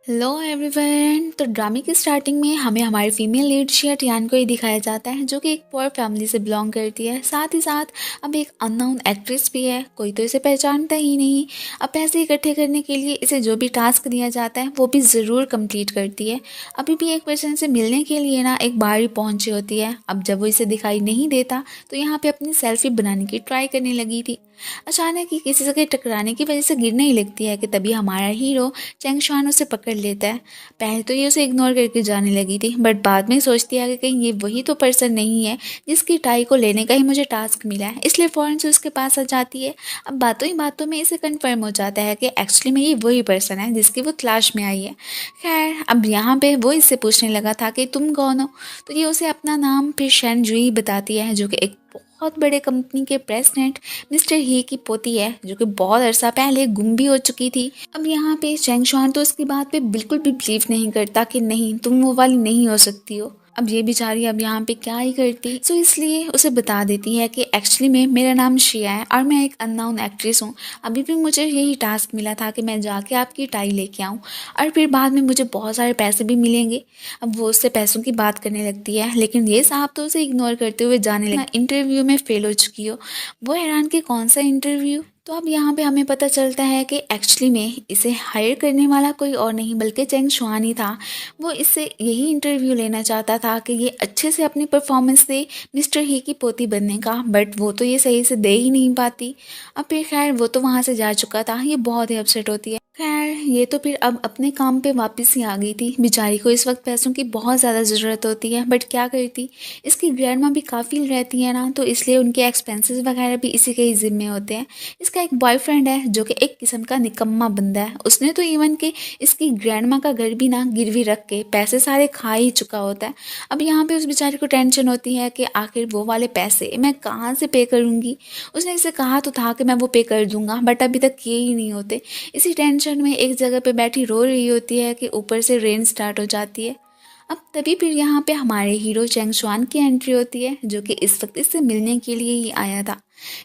Hello everyone. तो ड्रामे की स्टार्टिंग में हमें हमारी फीमेल लीड शिया टियान को ही दिखाया जाता है, जो कि एक पुअर फैमिली से बिलोंग करती है। साथ ही साथ अब एक अननोन एक्ट्रेस भी है, कोई तो इसे पहचानता ही नहीं। अब पैसे इकट्ठे करने के लिए इसे जो भी टास्क दिया जाता है वो भी ज़रूर कंप्लीट करती है। अभी भी एक पर्सन से मिलने के लिए ना एक बारी पहुंची होती है। अब जब वो इसे दिखाई नहीं देता तो यहाँ पे अपनी सेल्फी बनाने की ट्राई करने लगी थी। अचानक ही किसी से टकराने की वजह से गिरने ही लगती है कि तभी हमारा हीरो चेंग शुआन उसे पकड़ लेता है। पहले तो ये उसे इग्नोर करके जाने लगी थी, बट बाद में सोचती है कि कहीं ये वही तो पर्सन नहीं है जिसकी टाई को लेने का ही मुझे टास्क मिला है, इसलिए फ़ौरन से उसके पास आ जाती है। अब बातों ही बातों में इसे कन्फर्म हो जाता है कि एक्चुअली में ये वही पर्सन है जिसकी वो तलाश में आई है। खैर, अब यहाँ पे वो इससे पूछने लगा था कि तुम कौन हो, तो ये उसे अपना नाम फिर शैन जुई बताती है, जो कि एक बहुत बड़े कंपनी के प्रेसिडेंट मिस्टर ही की पोती है, जो कि बहुत अरसा पहले गुम भी हो चुकी थी। अब यहाँ पे चेंग शुआन तो उसकी बात पे बिल्कुल भी बिलीव नहीं करता कि नहीं, तुम वो वाली नहीं हो सकती हो। अब ये बेचारी अब यहाँ पे क्या ही करती, सो इसलिए उसे बता देती है कि एक्चुअली में मेरा नाम शिया है और मैं एक अननोन एक्ट्रेस हूँ। अभी भी मुझे यही टास्क मिला था कि मैं जाके आपकी टाई लेके आऊँ और फिर बाद में मुझे बहुत सारे पैसे भी मिलेंगे। अब वो उससे पैसों की बात करने लगती है, लेकिन ये साहब तो उसे इग्नोर करते हुए जाने लगे। इंटरव्यू में फेल हो चुकी हो। वो हैरान कि कौन सा इंटरव्यू। तो अब यहाँ पे हमें पता चलता है कि एक्चुअली में इसे हायर करने वाला कोई और नहीं बल्कि चेंग शुआन ही था। वो इससे यही इंटरव्यू लेना चाहता था कि ये अच्छे से अपनी परफॉर्मेंस दे मिस्टर ही की पोती बनने का, बट वो तो ये सही से दे ही नहीं पाती। अब फिर खैर वो तो वहाँ से जा चुका था, ये बहुत ही अपसेट होती है। खैर, ये तो फिर अब अपने काम पे वापस ही आ गई थी। बेचारी को इस वक्त पैसों की बहुत ज़्यादा ज़रूरत होती है, बट क्या करती, इसकी ग्रैंडमा भी काफ़ी रहती है ना, तो इसलिए उनके एक्सपेंसेस वगैरह भी इसी के ही ज़िम्मे होते हैं। इसका एक बॉयफ्रेंड है जो कि एक किस्म का निकम्मा बंदा है। उसने तो इवन के इसकी ग्रैंडमा का घर भी ना गिरवी रख के पैसे सारे खा ही चुका होता है। अब यहाँ पे उस बेचारी को टेंशन होती है कि आखिर वो वाले पैसे मैं कहाँ से पे करूँगी। उसने इसे कहा तो था कि मैं वो पे कर दूँगा, बट अभी तक किए ही नहीं होते। इसी टेंशन में एक जगह पे बैठी रो रही होती है कि ऊपर से रेन स्टार्ट हो जाती है। अब तभी फिर यहाँ पे हमारे हीरो चेंग शुआन की एंट्री होती है, जो कि इस वक्त इससे मिलने के लिए ही आया था।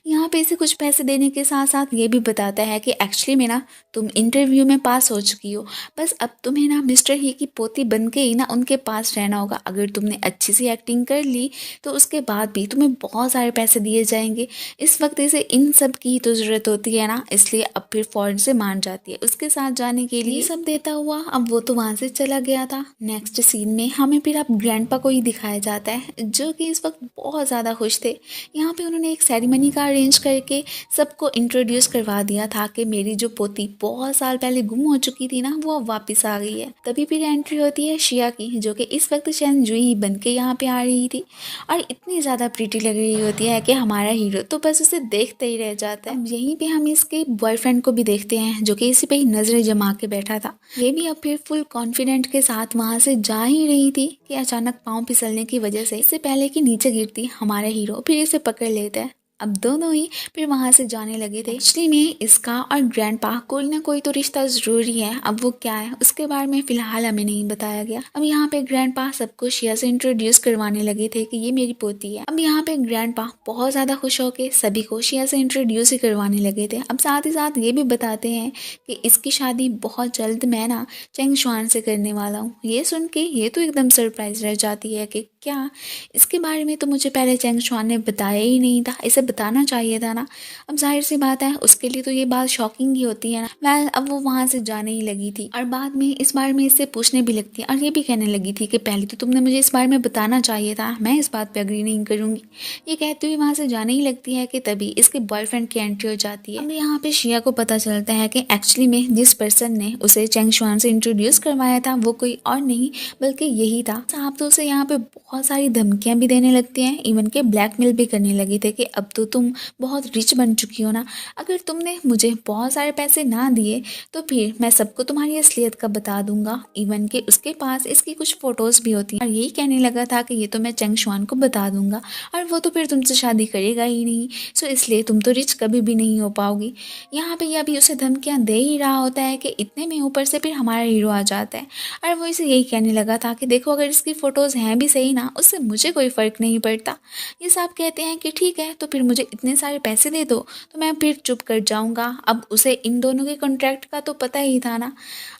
यहाँ पे इसे कुछ पैसे देने के साथ साथ ये भी बताता है कि एक्चुअली में ना तुम इंटरव्यू में पास हो चुकी हो, बस अब तुम्हें ना मिस्टर ही की पोती बन के ही ना उनके पास रहना होगा। अगर तुमने अच्छी सी एक्टिंग कर ली तो उसके बाद भी तुम्हें बहुत सारे पैसे दिए जाएंगे। इस वक्त इसे इन सब की तो ज़रूरत होती है ना, इसलिए अब फिर फ़ौरन से मान जाती है उसके साथ जाने के लिए। सब देता हुआ अब वो तो वहाँ से चला गया था। नेक्स्ट सीन में हमें फिर अब ग्रैंडपा को ही दिखाया जाता है, जो कि इस वक्त बहुत ज़्यादा खुश थे। यहाँ पे उन्होंने एक सेरेमनी का अरेंज करके सबको इंट्रोड्यूस करवा दिया था कि मेरी जो पोती बहुत साल पहले गुम हो चुकी थी ना, वो अब वापस आ गई है। तभी फिर एंट्री होती है शिया की, जो कि इस वक्त चैन जुई बन के यहाँ पे आ रही थी और इतनी ज़्यादा प्रीटी लग रही होती है कि हमारा हीरो तो बस उसे देखते ही रह जाता है। अब यहीं पे हम इसके बॉयफ्रेंड को भी देखते हैं, जो कि इसी पे ही नजरें जमा के बैठा था। ये भी अब फिर फुल कॉन्फिडेंट के साथ वहां से जा ही रही थी कि अचानक पाँव फिसलने की वजह से इससे पहले कि नीचे गिरती, हमारा हीरो फिर इसे पकड़ लेता है। अब दोनों ही फिर वहां से जाने लगे थे। एक्चुअली में इसका और ग्रैंडपा कोई ना कोई तो रिश्ता जरूरी है। अब वो क्या है उसके बारे में फिलहाल हमें नहीं बताया गया। अब यहाँ पे ग्रैंडपा सबको शिया से इंट्रोड्यूस करवाने लगे थे कि ये मेरी पोती है। अब यहाँ पे ग्रैंडपा बहुत ज्यादा खुश होके सभी को शिया से इंट्रोड्यूस ही करवाने लगे थे। अब साथ ही साथ ये भी बताते हैं कि इसकी शादी बहुत जल्द मैं ना चेंग शुआन से करने वाला हूँ। ये सुन के ये तो एकदम सरप्राइज रह जाती है कि क्या, इसके बारे में तो मुझे पहले चेंग शुआन ने बताया ही नहीं था, इसे बताना चाहिए था ना। अब जाहिर सी बात है उसके लिए तो ये बात शॉकिंग ही होती है ना। वेल, अब वो वहां से जाने ही लगी थी और बाद में इस बारे में इससे पूछने भी लगती है और ये भी कहने लगी थी कि पहले तो तुमने मुझे इस बारे में बताना चाहिए था, मैं इस बात पे अग्री नहीं करूंगी। ये कहते हुए वहां से जाने ही लगती है कि तभी इसके बॉयफ्रेंड की एंट्री हो जाती है। अब यहाँ पे शिया को पता चलता है कि एक्चुअली में जिस पर्सन ने उसे चेंग शुआन से इंट्रोड्यूस करवाया था वो कोई और नहीं बल्कि यही था। साहब तो उसे यहाँ पे बहुत सारी धमकियां भी देने लगती हैं, इवन के ब्लैकमेल भी करने लगे थे कि अब तो तुम बहुत रिच बन चुकी हो ना, अगर तुमने मुझे बहुत सारे पैसे ना दिए तो फिर मैं सबको तुम्हारी असलियत का बता दूंगा। इवन के उसके पास इसकी कुछ फोटोज भी होती हैं और यही कहने लगा था कि ये तो मैं चेंग शुआन को बता दूंगा और वो तो फिर तुमसे शादी करेगा ही नहीं, सो इसलिए तुम तो रिच कभी भी नहीं हो पाओगी। यहाँ पे अभी उसे धमकियां दे ही रहा होता है कि इतने में ऊपर से फिर हमारा हीरो आ जाता है और वो इसे यही कहने लगा था कि देखो अगर इसकी फोटोज हैं भी सही ना ना, उससे मुझे कोई फ़र्क नहीं पड़ता। ये साहब कहते हैं कि ठीक है, तो फिर मुझे इतने सारे पैसे दे दो, तो मैं फिर चुप कर जाऊँगा। अब उसे इन दोनों के कॉन्ट्रैक्ट का तो पता ही था ना।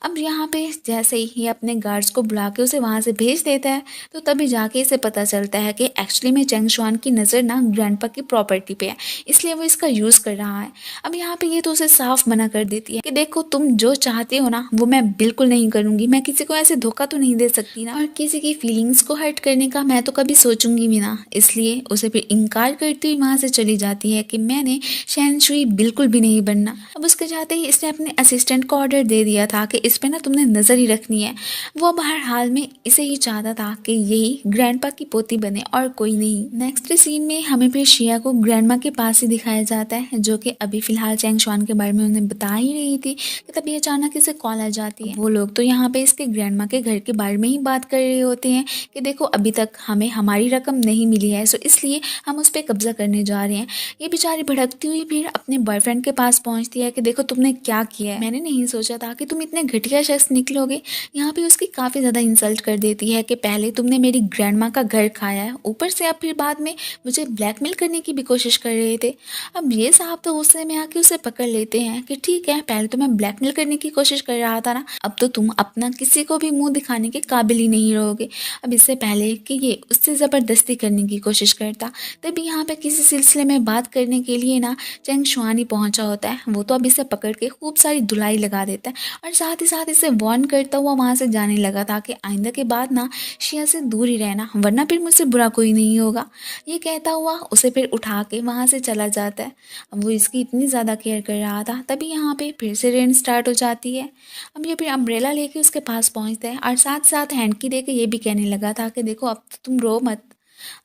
अब यहाँ पे जैसे ही ये अपने गार्ड्स को बुला के उसे वहाँ से भेज देता है, तो तभी जाके इसे पता चलता है कि एक्चुअली में चेंग शुआन की नज़र ना ग्रैंडपा की प्रॉपर्टी पे है, इसलिए वो इसका यूज़ कर रहा है। अब यहाँ पे ये तो उसे साफ मना कर देती है कि देखो, तुम जो चाहते हो ना वो मैं बिल्कुल नहीं करूँगी, मैं किसी को ऐसे धोखा तो नहीं दे सकती ना, और किसी की फीलिंग्स को हर्ट करने का मैं तो कभी सोचूंगी भी ना। इसलिए उसे फिर इनकार करती हुई वहाँ से चली जाती है कि मैंने शैन शुई बिल्कुल भी नहीं बनना। अब उसके जाते ही इसने अपने असिस्टेंट को ऑर्डर दे दिया था कि इस पे ना तुमने नज़र ही रखनी है। वो अब हर हाल में इसे ही चाहता था कि यही ग्रैंडपा की पोती बने और कोई नहीं। नेक्स्ट सीन में हमें फिर शिया को ग्रैंडमा के पास ही दिखाया जाता है, जो कि अभी फिलहाल चेंग शुआन के बारे में उन्हें बता ही रही थी कि तभी अचानक इसे कॉल आ जाती है। वो लोग तो यहाँ पे इसके ग्रैंडमा के घर के बारे में ही बात कर रहे होते हैं कि देखो, अभी तक हमें हमारी रकम नहीं मिली है, सो इसलिए हम उस पर कब्जा करने जा रहे हैं। ये बेचारी भड़कती हुई फिर अपने बॉयफ्रेंड के पास पहुंचती है कि देखो तुमने क्या किया है, मैंने नहीं सोचा था कि तुम इतने घटिया शख्स निकलोगे। यहाँ पे उसकी काफ़ी ज़्यादा इंसल्ट कर देती है कि पहले तुमने मेरी ग्रैंडमा का घर खाया है, ऊपर से अब फिर बाद में मुझे ब्लैकमेल करने की भी कोशिश कर रहे थे। अब ये साहब तो गुस्से में आके उसे पकड़ लेते हैं कि ठीक है, पहले तो मैं ब्लैकमेल करने की कोशिश कर रहा था ना, अब तो तुम अपना किसी को भी मुंह दिखाने के काबिल ही नहीं रहोगे। अब इससे पहले कि ये उससे ज़बरदस्ती करने की कोशिश करता, तभी यहाँ पे किसी सिलसिले में बात करने के लिए ना चेंग शुआन ही पहुंचा होता है। वो तो अब इसे पकड़ के खूब सारी धुलाई लगा देता है और साथ ही साथ इसे वार्न करता हुआ वहाँ से जाने लगा था कि आइंदा के बाद ना शिया से दूर ही रहना, वरना फिर मुझसे बुरा कोई नहीं होगा। ये कहता हुआ उसे फिर उठा के वहाँ से चला जाता है। अब वो इसकी इतनी ज़्यादा केयर कर रहा था, तभी यहाँ पे फिर से रेन स्टार्ट हो जाती है। अब ये फिर अम्ब्रेला लेके उसके पास पहुँचता है और साथ साथ हैंडकी दे के ये भी कहने लगा था कि देखो, अब तो तुम रो मत।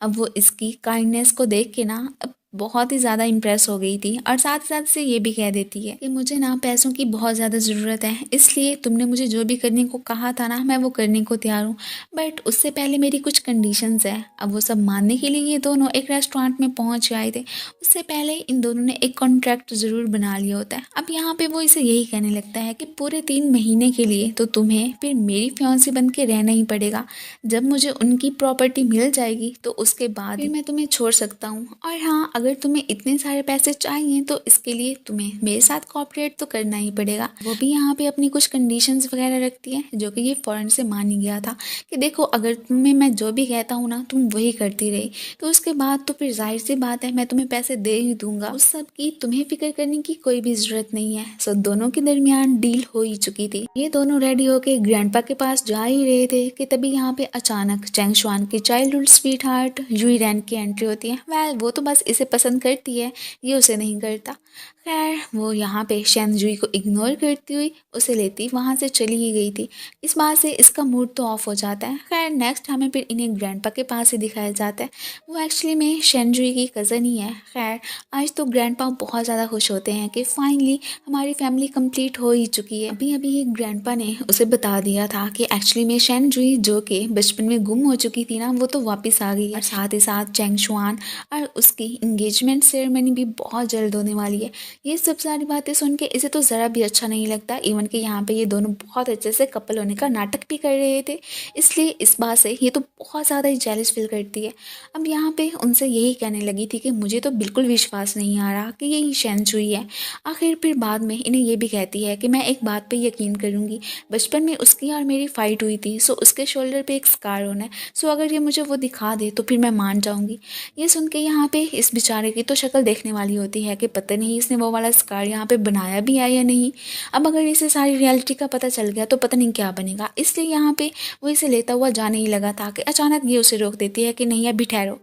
अब वो इसकी काइंडनेस को देख के ना अब बहुत ही ज़्यादा इम्प्रेस हो गई थी और साथ साथ से ये भी कह देती है कि मुझे ना पैसों की बहुत ज़्यादा ज़रूरत है, इसलिए तुमने मुझे जो भी करने को कहा था ना, मैं वो करने को तैयार हूँ, बट उससे पहले मेरी कुछ कंडीशंस है। अब वो सब मानने के लिए ये दोनों एक रेस्टोरेंट में पहुँच आए थे। उससे पहले इन दोनों ने एक कॉन्ट्रैक्ट ज़रूर बना लिया होता है। अब यहाँ पे वो इसे यही कहने लगता है कि पूरे 3 महीने के लिए तो तुम्हें फिर मेरी फियांसी बन के रहना ही पड़ेगा। जब मुझे उनकी प्रॉपर्टी मिल जाएगी तो उसके बाद फिर मैं तुम्हें छोड़ सकता हूँ। और हाँ, अगर तुम्हें इतने सारे पैसे चाहिए तो इसके लिए तुम्हें मेरे साथ कोऑपरेट तो करना ही पड़ेगा। वो भी यहाँ पे अपनी कुछ कंडीशंस वगैरह रखती है, जो कि ये फौरन से मान ही गया था कि देखो, अगर तुम्हें मैं जो भी कहता हूँ ना, तुम वही करती रही तो उसके बाद तो फिर जाहिर सी बात है मैं तुम्हें पैसे दे ही दूंगा। उस सब की तुम्हें फिक्र करने की कोई भी जरूरत नहीं है। सो दोनों के दरमियान डील हो ही चुकी थी। ये दोनों रेडी होके ग्रैंडपा के पास जा ही रहे थे कि तभी यहाँ पे अचानक चेंग शुआन की चाइल्डहुड स्वीट हार्ट युई रैन की एंट्री होती है। वेल, वो तो बस इसे पसंद करती है, ये उसे नहीं करता। खैर, वो यहाँ पे शैन जुई को इग्नोर करती हुई उसे लेती वहाँ से चली ही गई थी। इस बात से इसका मूड तो ऑफ हो जाता है। खैर, नेक्स्ट हमें फिर इन्हें ग्रैंडपा के पास ही दिखाया जाता है। वो एक्चुअली में शैन जुई की कज़न ही है। खैर, आज तो ग्रैंडपा बहुत ज़्यादा खुश होते हैं कि फाइनली हमारी फैमिली कंप्लीट हो ही चुकी है। अभी अभी ग्रैंडपा ने उसे बता दिया था कि एक्चुअली में शैन जुई, जो कि बचपन में गुम हो चुकी थी ना, वो तो वापस आ गई है। और साथ ही साथ चेंग शुआन और उसकी इंगेजमेंट सेरेमनी भी बहुत जल्द होने वाली है। ये सब सारी बातें सुन के इसे तो ज़रा भी अच्छा नहीं लगता। इवन कि यहाँ पे ये दोनों बहुत अच्छे से कपल होने का नाटक भी कर रहे थे, इसलिए इस बात से ये तो बहुत ज़्यादा ही जेलस फील करती है। अब यहाँ पे उनसे यही कहने लगी थी कि मुझे तो बिल्कुल विश्वास नहीं आ रहा कि ये शैन जुई है। आखिर फिर बाद में इन्हें ये भी कहती है कि मैं एक बात पे यकीन करूँगी, बचपन में उसकी और मेरी फाइट हुई थी, सो उसके शोल्डर पे एक स्कार होना है, सो अगर ये मुझे वो दिखा दे तो फिर मैं मान जाऊँगी। ये सुन के यहाँ पे इस बेचारे की तो शक्ल देखने वाली होती है कि पता नहीं इसने वो वाला स्कार यहाँ पे बनाया भी है या नहीं। अब अगर इसे सारी रियलिटी का पता चल गया तो पता नहीं क्या बनेगा। इसलिए यहाँ पे वो इसे लेता हुआ जाने ही लगा था कि अचानक ये उसे रोक देती है कि नहीं, अभी ठहरो।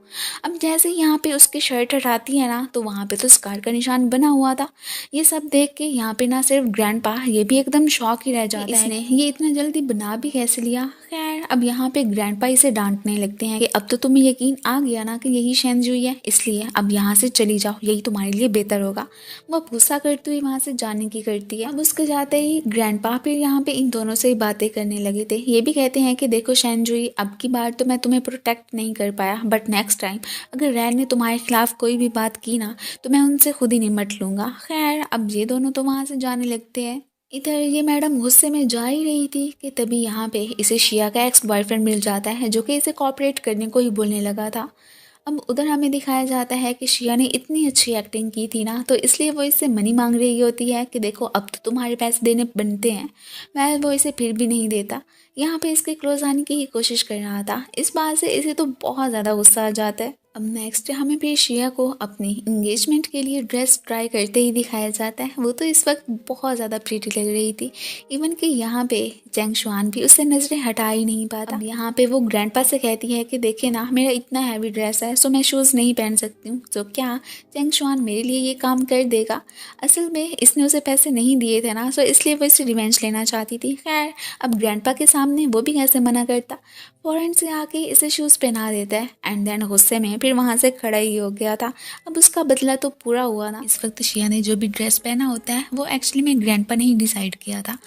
अब जैसे ही यहाँ पे उसकी शर्ट हटाती है ना, तो वहाँ पे तो स्कार का निशान बना हुआ था। ये सब देख के यहाँ पे ना सिर्फ ग्रैंडपा, ये भी एकदम शॉक ही रह जाता है, इसने ये इतना जल्दी बना भी कैसे लिया। खैर, अब यहाँ पे ग्रैंडपा इसे डांटने लगते हैं कि अब तो तुम्हें यकीन आ गया ना कि यही शैन जुई है, इसलिए अब यहाँ से चली जाओ, यही तुम्हारे लिए बेहतर होगा। वो गुस्सा करते हुए वहाँ से जाने की करती है। अब उसके जाते ही ग्रैंडपा फिर यहाँ पे इन दोनों से ही बातें करने लगे थे। ये भी कहते हैं कि देखो शैन जुई, अब की बार तो मैं तुम्हें प्रोटेक्ट नहीं कर पाया, बट नेक्स्ट टाइम अगर रैन ने तुम्हारे खिलाफ कोई भी बात की ना, तो मैं उनसे खुद ही निमट लूंगा। खैर, अब ये दोनों तो वहाँ से जाने लगते हैं। इधर ये मैडम गुस्से में जा ही रही थी कि तभी यहाँ पे इसे शिया का एक्स बॉयफ्रेंड मिल जाता है, जो कि इसे कॉपरेट करने को ही बोलने लगा था। अब उधर हमें दिखाया जाता है कि शिया ने इतनी अच्छी एक्टिंग की थी ना, तो इसलिए वो इससे मनी मांग रही होती है कि देखो अब तो तुम्हारे पैसे देने बनते हैं। मैं वो इसे फिर भी नहीं देता। यहाँ पे इसके क्लोज आने की ही कोशिश कर रहा था। इस बात से इसे तो बहुत ज़्यादा गुस्सा आ जाता है। अब नेक्स्ट हमें फिर शिया को अपनी इंगेजमेंट के लिए ड्रेस ट्राई करते ही दिखाया जाता है। वो तो इस वक्त बहुत ज़्यादा प्रीटी लग रही थी। इवन कि यहाँ पे चैंग शुआन भी उससे नज़रें हटा ही नहीं पाता। अब यहाँ पे वो ग्रैंडपा से कहती है कि देखिए ना, मेरा इतना हैवी ड्रेस है, सो मैं शूज़ नहीं पहन सकती हूँ, तो क्या चैंग शुआन मेरे लिए ये काम कर देगा। असल में इसने उसे पैसे नहीं दिए थे ना, सो इसलिए वो इससे रिवेंज लेना चाहती थी। खैर अब ग्रैंडपा के सामने वो भी कैसे मना करता। फॉरेन से आके इसे शूज़ पहना देता है एंड देन गुस्से में फिर वहाँ से खड़ा ही हो गया था। अब उसका बदला तो पूरा हुआ ना। इस वक्त शिया ने जो भी ड्रेस पहना होता है वो एक्चुअली में ग्रैंडपा ने ही डिसाइड किया था।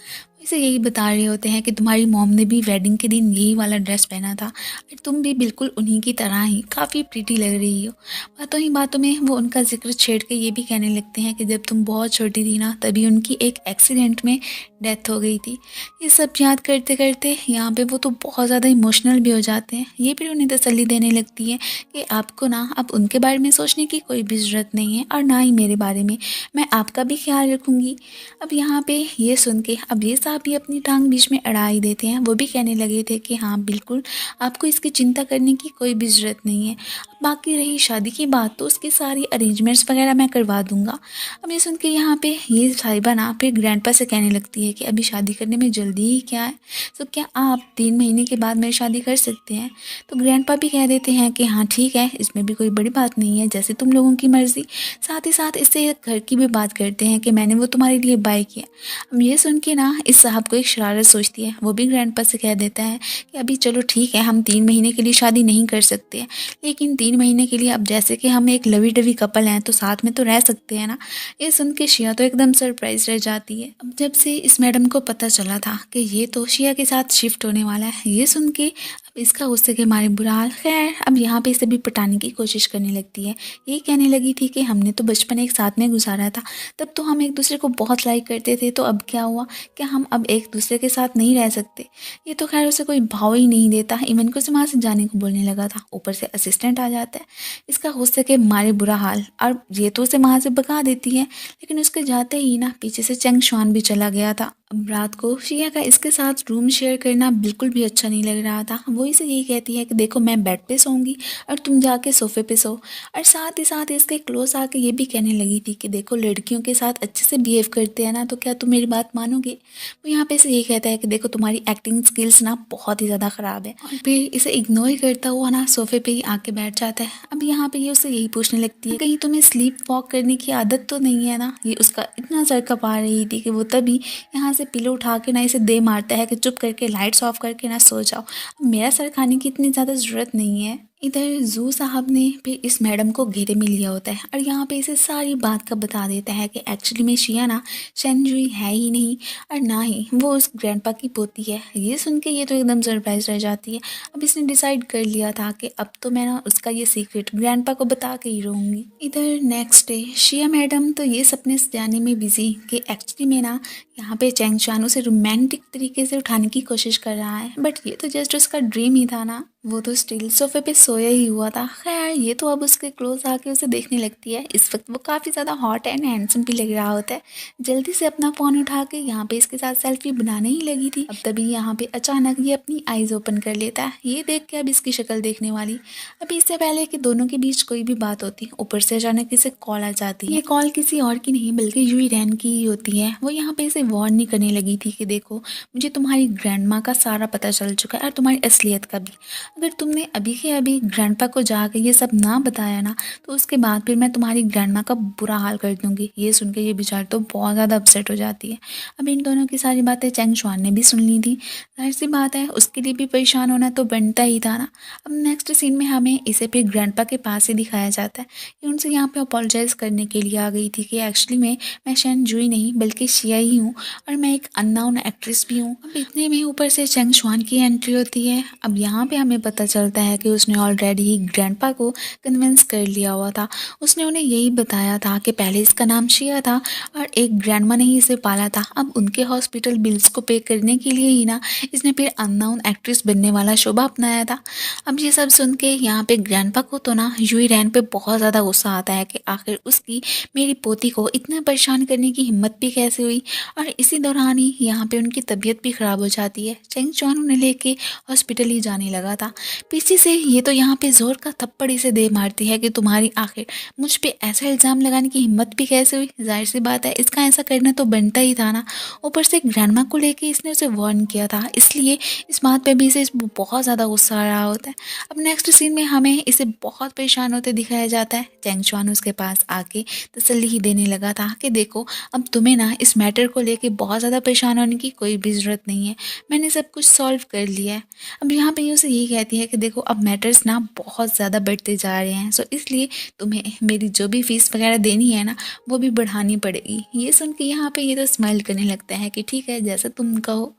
इसे यही बता रहे होते हैं कि तुम्हारी मॉम ने भी वेडिंग के दिन यही वाला ड्रेस पहना था और तुम भी बिल्कुल उन्हीं की तरह ही काफ़ी प्रीटी लग रही हो। बातों ही बातों में वो उनका जिक्र छेड़ के ये भी कहने लगते हैं कि जब तुम बहुत छोटी थी ना, तभी उनकी एक एक्सीडेंट में डेथ हो गई थी। ये सब याद करते करते यहाँ पे वो तो बहुत ज़्यादा इमोशनल भी हो जाते हैं। ये फिर उन्हें तसल्ली देने लगती है कि आपको ना अब उनके बारे में सोचने की कोई भी ज़रूरत नहीं है और ना ही मेरे बारे में, मैं आपका भी ख्याल रखूँगी। अब यहाँ पे ये सुन के अब ये साहब भी अपनी टांग बीच में अड़ा ही देते हैं। वो भी कहने लगे थे कि हाँ बिल्कुल, आपको इसकी चिंता करने की कोई भी ज़रूरत नहीं है। बाकी रही शादी की बात, तो उसकी सारी अरेंजमेंट्स वगैरह मैं करवा दूंगा। अब ये सुन के यहाँ पे ये साहिबा ना फिर ग्रैंडपा से कहने लगती है कि अभी शादी करने में जल्दी ही क्या है, तो क्या आप 3 महीने के बाद मेरी शादी कर सकते हैं। तो ग्रैंडपा भी कह देते हैं कि हाँ ठीक है, इसमें भी कोई बड़ी बात नहीं है, जैसे तुम लोगों की मर्ज़ी। साथ ही साथ इससे घर की भी बात करते हैं कि मैंने वो तुम्हारे लिए बाय किया। अब ये सुन के ना इस साहब को एक शरारत सोचती है। वो भी ग्रैंडपा से कह देता है कि अभी चलो ठीक है, हम 3 महीने के लिए शादी नहीं कर सकते हैं, लेकिन 3 महीने के लिए अब जैसे कि हम एक लवी डवी कपल हैं तो साथ में तो रह सकते हैं ना। ये सुन के शिया तो एकदम सरप्राइज रह जाती है। अब जब से इस मैडम को पता चला था कि ये तो शिया के साथ शिफ्ट होने वाला है, ये सुन के अब इसका गुस्से के मारे बुरा हाल। खैर अब यहाँ पे इसे भी पटाने की कोशिश करने लगती है। ये कहने लगी थी कि हमने तो बचपन एक साथ में गुजारा था, तब तो हम एक दूसरे को बहुत लाइक करते थे, तो अब क्या हुआ, क्या हम अब एक दूसरे के साथ नहीं रह सकते। ये तो खैर उसे कोई भाव ही नहीं देता। इवन को उसे वहाँ से जाने को बोलने लगा था, ऊपर से असिस्टेंट आ जाता है। इसका गुस्से के मारे बुरा हाल, और ये तो उसे वहाँ से भगा देती है, लेकिन उसके जाते ही ना पीछे से चेंग शुआन भी चला गया था। अब रात को शिया का इसके साथ रूम शेयर करना बिल्कुल भी अच्छा नहीं लग रहा था। वो इसे यही कहती है कि देखो मैं बेड पे सोऊंगी और तुम जाके सोफे पे सो। और साथ ही साथ इसके क्लोज आके ये भी कहने लगी थी कि देखो लड़कियों के साथ अच्छे से बिहेव करते हैं ना, तो क्या तुम मेरी बात मानोगे। वो यहाँ पे इसे यही कहता है कि देखो तुम्हारी एक्टिंग स्किल्स ना बहुत ही ज़्यादा ख़राब है, और फिर इसे इग्नोर करता हुआ ना सोफे पे ही आके बैठ जाता है। अब यहाँ पे ये उससे यही पूछने लगती है कहीं तुम्हें स्लीप वॉक करने की आदत तो नहीं है ना। ये उसका इतना सर कपा रही थी कि वो तभी यहाँ से पिलो उठा के ना इसे दे मारता है कि चुप करके लाइट्स ऑफ करके ना सो जाओ, मेरा सर खाने की इतनी ज़्यादा ज़रूरत नहीं है। इधर जू साहब ने फिर इस मैडम को घेरे में लिया होता है और यहाँ पे इसे सारी बात का बता देता है कि एक्चुअली में शिया ना शेनजुई है ही नहीं और ना ही वो उस ग्रैंडपा की पोती है। ये सुन के ये तो एकदम सरप्राइज रह जाती है। अब इसने डिसाइड कर लिया था कि अब तो मैं ना उसका ये सीक्रेट ग्रैंडपा को बता के ही रहूँगी। इधर नेक्स्ट डे शिया मैडम तो ये सपने सजाने में बिजी कि एक्चुअली में ना यहाँ पे चैंग चान उसे रोमांटिक तरीके से उठाने की कोशिश कर रहा है, बट ये तो जस्ट उसका ड्रीम ही था ना, वो तो स्टील सोफे पे सोया ही हुआ था। खैर ये तो अब उसके क्लोज आके उसे देखने लगती है। इस वक्त वो काफ़ी ज़्यादा हॉट एंड हैंडसम भी लग रहा होता है। जल्दी से अपना फ़ोन उठा के यहाँ पे इसके साथ सेल्फी बनाने ही लगी थी। अब तभी यहाँ पे अचानक ये अपनी आईज ओपन कर लेता है। ये देख के अब इसकी शक्ल देखने वाली, अभी इससे पहले कि दोनों के बीच कोई भी बात होती, ऊपर से अचानक इसे कॉल आ जाती है। ये कॉल किसी और की नहीं बल्कि यूई रैन की ही होती है। वो यहाँ पे इसे वार्न नहीं करने लगी थी कि देखो मुझे तुम्हारी ग्रैंडमा का सारा पता चल चुका है और तुम्हारी असलियत का भी। अगर तुमने अभी के अभी ग्रैंडपा को जाके ये सब ना बताया ना, तो उसके बाद फिर मैं तुम्हारी ग्रैंडमा का बुरा हाल कर दूंगी। ये सुन के ये बेचारी तो बहुत ज़्यादा अपसेट हो जाती है। अब इन दोनों की सारी बातें चैंग शुआन ने भी सुन ली थी। जाहिर सी बात है उसके लिए भी परेशान होना तो बनता ही था ना। अब नेक्स्ट सीन में हमें इसे फिर ग्रैंडपा के पास ही दिखाया जाता है। ये उनसे यहाँ पे अपोलोजाइज करने के लिए आ गई थी कि एक्चुअली मैं शेनजुई नहीं बल्कि शिया ही हूँ और मैं एक अननोन एक्ट्रेस भी हूँ। अब इतने में ऊपर से चैंग शुआन की एंट्री होती है। अब यहाँ पे हमें पता चलता है कि उसने ऑलरेडी ही ग्रैंडपा को कन्विंस कर लिया हुआ था। उसने उन्हें यही बताया था कि पहले इसका नाम शिया था और एक ग्रैंडमा ने ही इसे पाला था। अब उनके हॉस्पिटल बिल्स को पे करने के लिए ही ना इसने फिर अननोन एक्ट्रेस बनने वाला शोभा अपनाया था। अब ये सब सुन के यहाँ पे ग्रैंडपा को तो ना यूई रैन पे बहुत ज़्यादा गुस्सा आता है कि आखिर उसकी मेरी पोती को इतना परेशान करने की हिम्मत भी कैसे हुई। और इसी दौरान ही यहाँ पे उनकी तबीयत भी ख़राब हो जाती है। चेंग चुआन उन्हें लेके हॉस्पिटल ही जाने लगा था। पीछे से ये तो यहाँ पे जोर का थप्पड़ इसे दे मारती है कि तुम्हारी आखिर मुझ पे ऐसा इल्ज़ाम लगाने की हिम्मत भी कैसे हुई। जाहिर सी बात है इसका ऐसा करना तो बनता ही था ना। ऊपर से ग्रैंडमा को लेके इसने उसे वार्न किया था, इसलिए इस बात पे भी इसे बहुत ज़्यादा गुस्सा आ रहा होता है। अब नेक्स्ट सीन में हमें इसे बहुत परेशान होते दिखाया जाता है। चेंग चुआन उसके पास आके तसल्ली ही देने लगा था कि देखो अब तुम्हें ना इस मैटर को लेके बहुत ज़्यादा परेशान होने की कोई भी ज़रूरत नहीं है, मैंने सब कुछ सॉल्व कर लिया है। अब यहाँ पे ये उसे यही कहती है कि देखो अब मैटर्स ना बहुत ज़्यादा बढ़ते जा रहे हैं, सो इसलिए तुम्हें मेरी जो भी फीस वगैरह देनी है ना वो भी बढ़ानी पड़ेगी। ये सुन के यहाँ पे ये तो स्माइल करने लगता है कि ठीक है जैसा तुम कहो।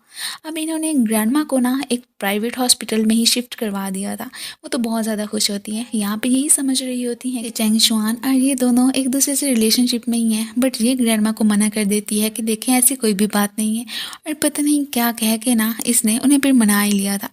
अब इन्होंने ग्रैंडमा को ना एक प्राइवेट हॉस्पिटल में ही शिफ्ट करवा दिया था। वो तो बहुत ज़्यादा खुश होती हैं। यहाँ पे यही समझ रही होती हैं कि चेंग चुआन और ये दोनों एक दूसरे से रिलेशनशिप में ही हैं, बट ये ग्रैंडमा को मना कर देती है कि देखें ऐसी कोई भी बात नहीं है। और पता नहीं क्या कह के ना इसने उन्हें फिर मना ही लिया था।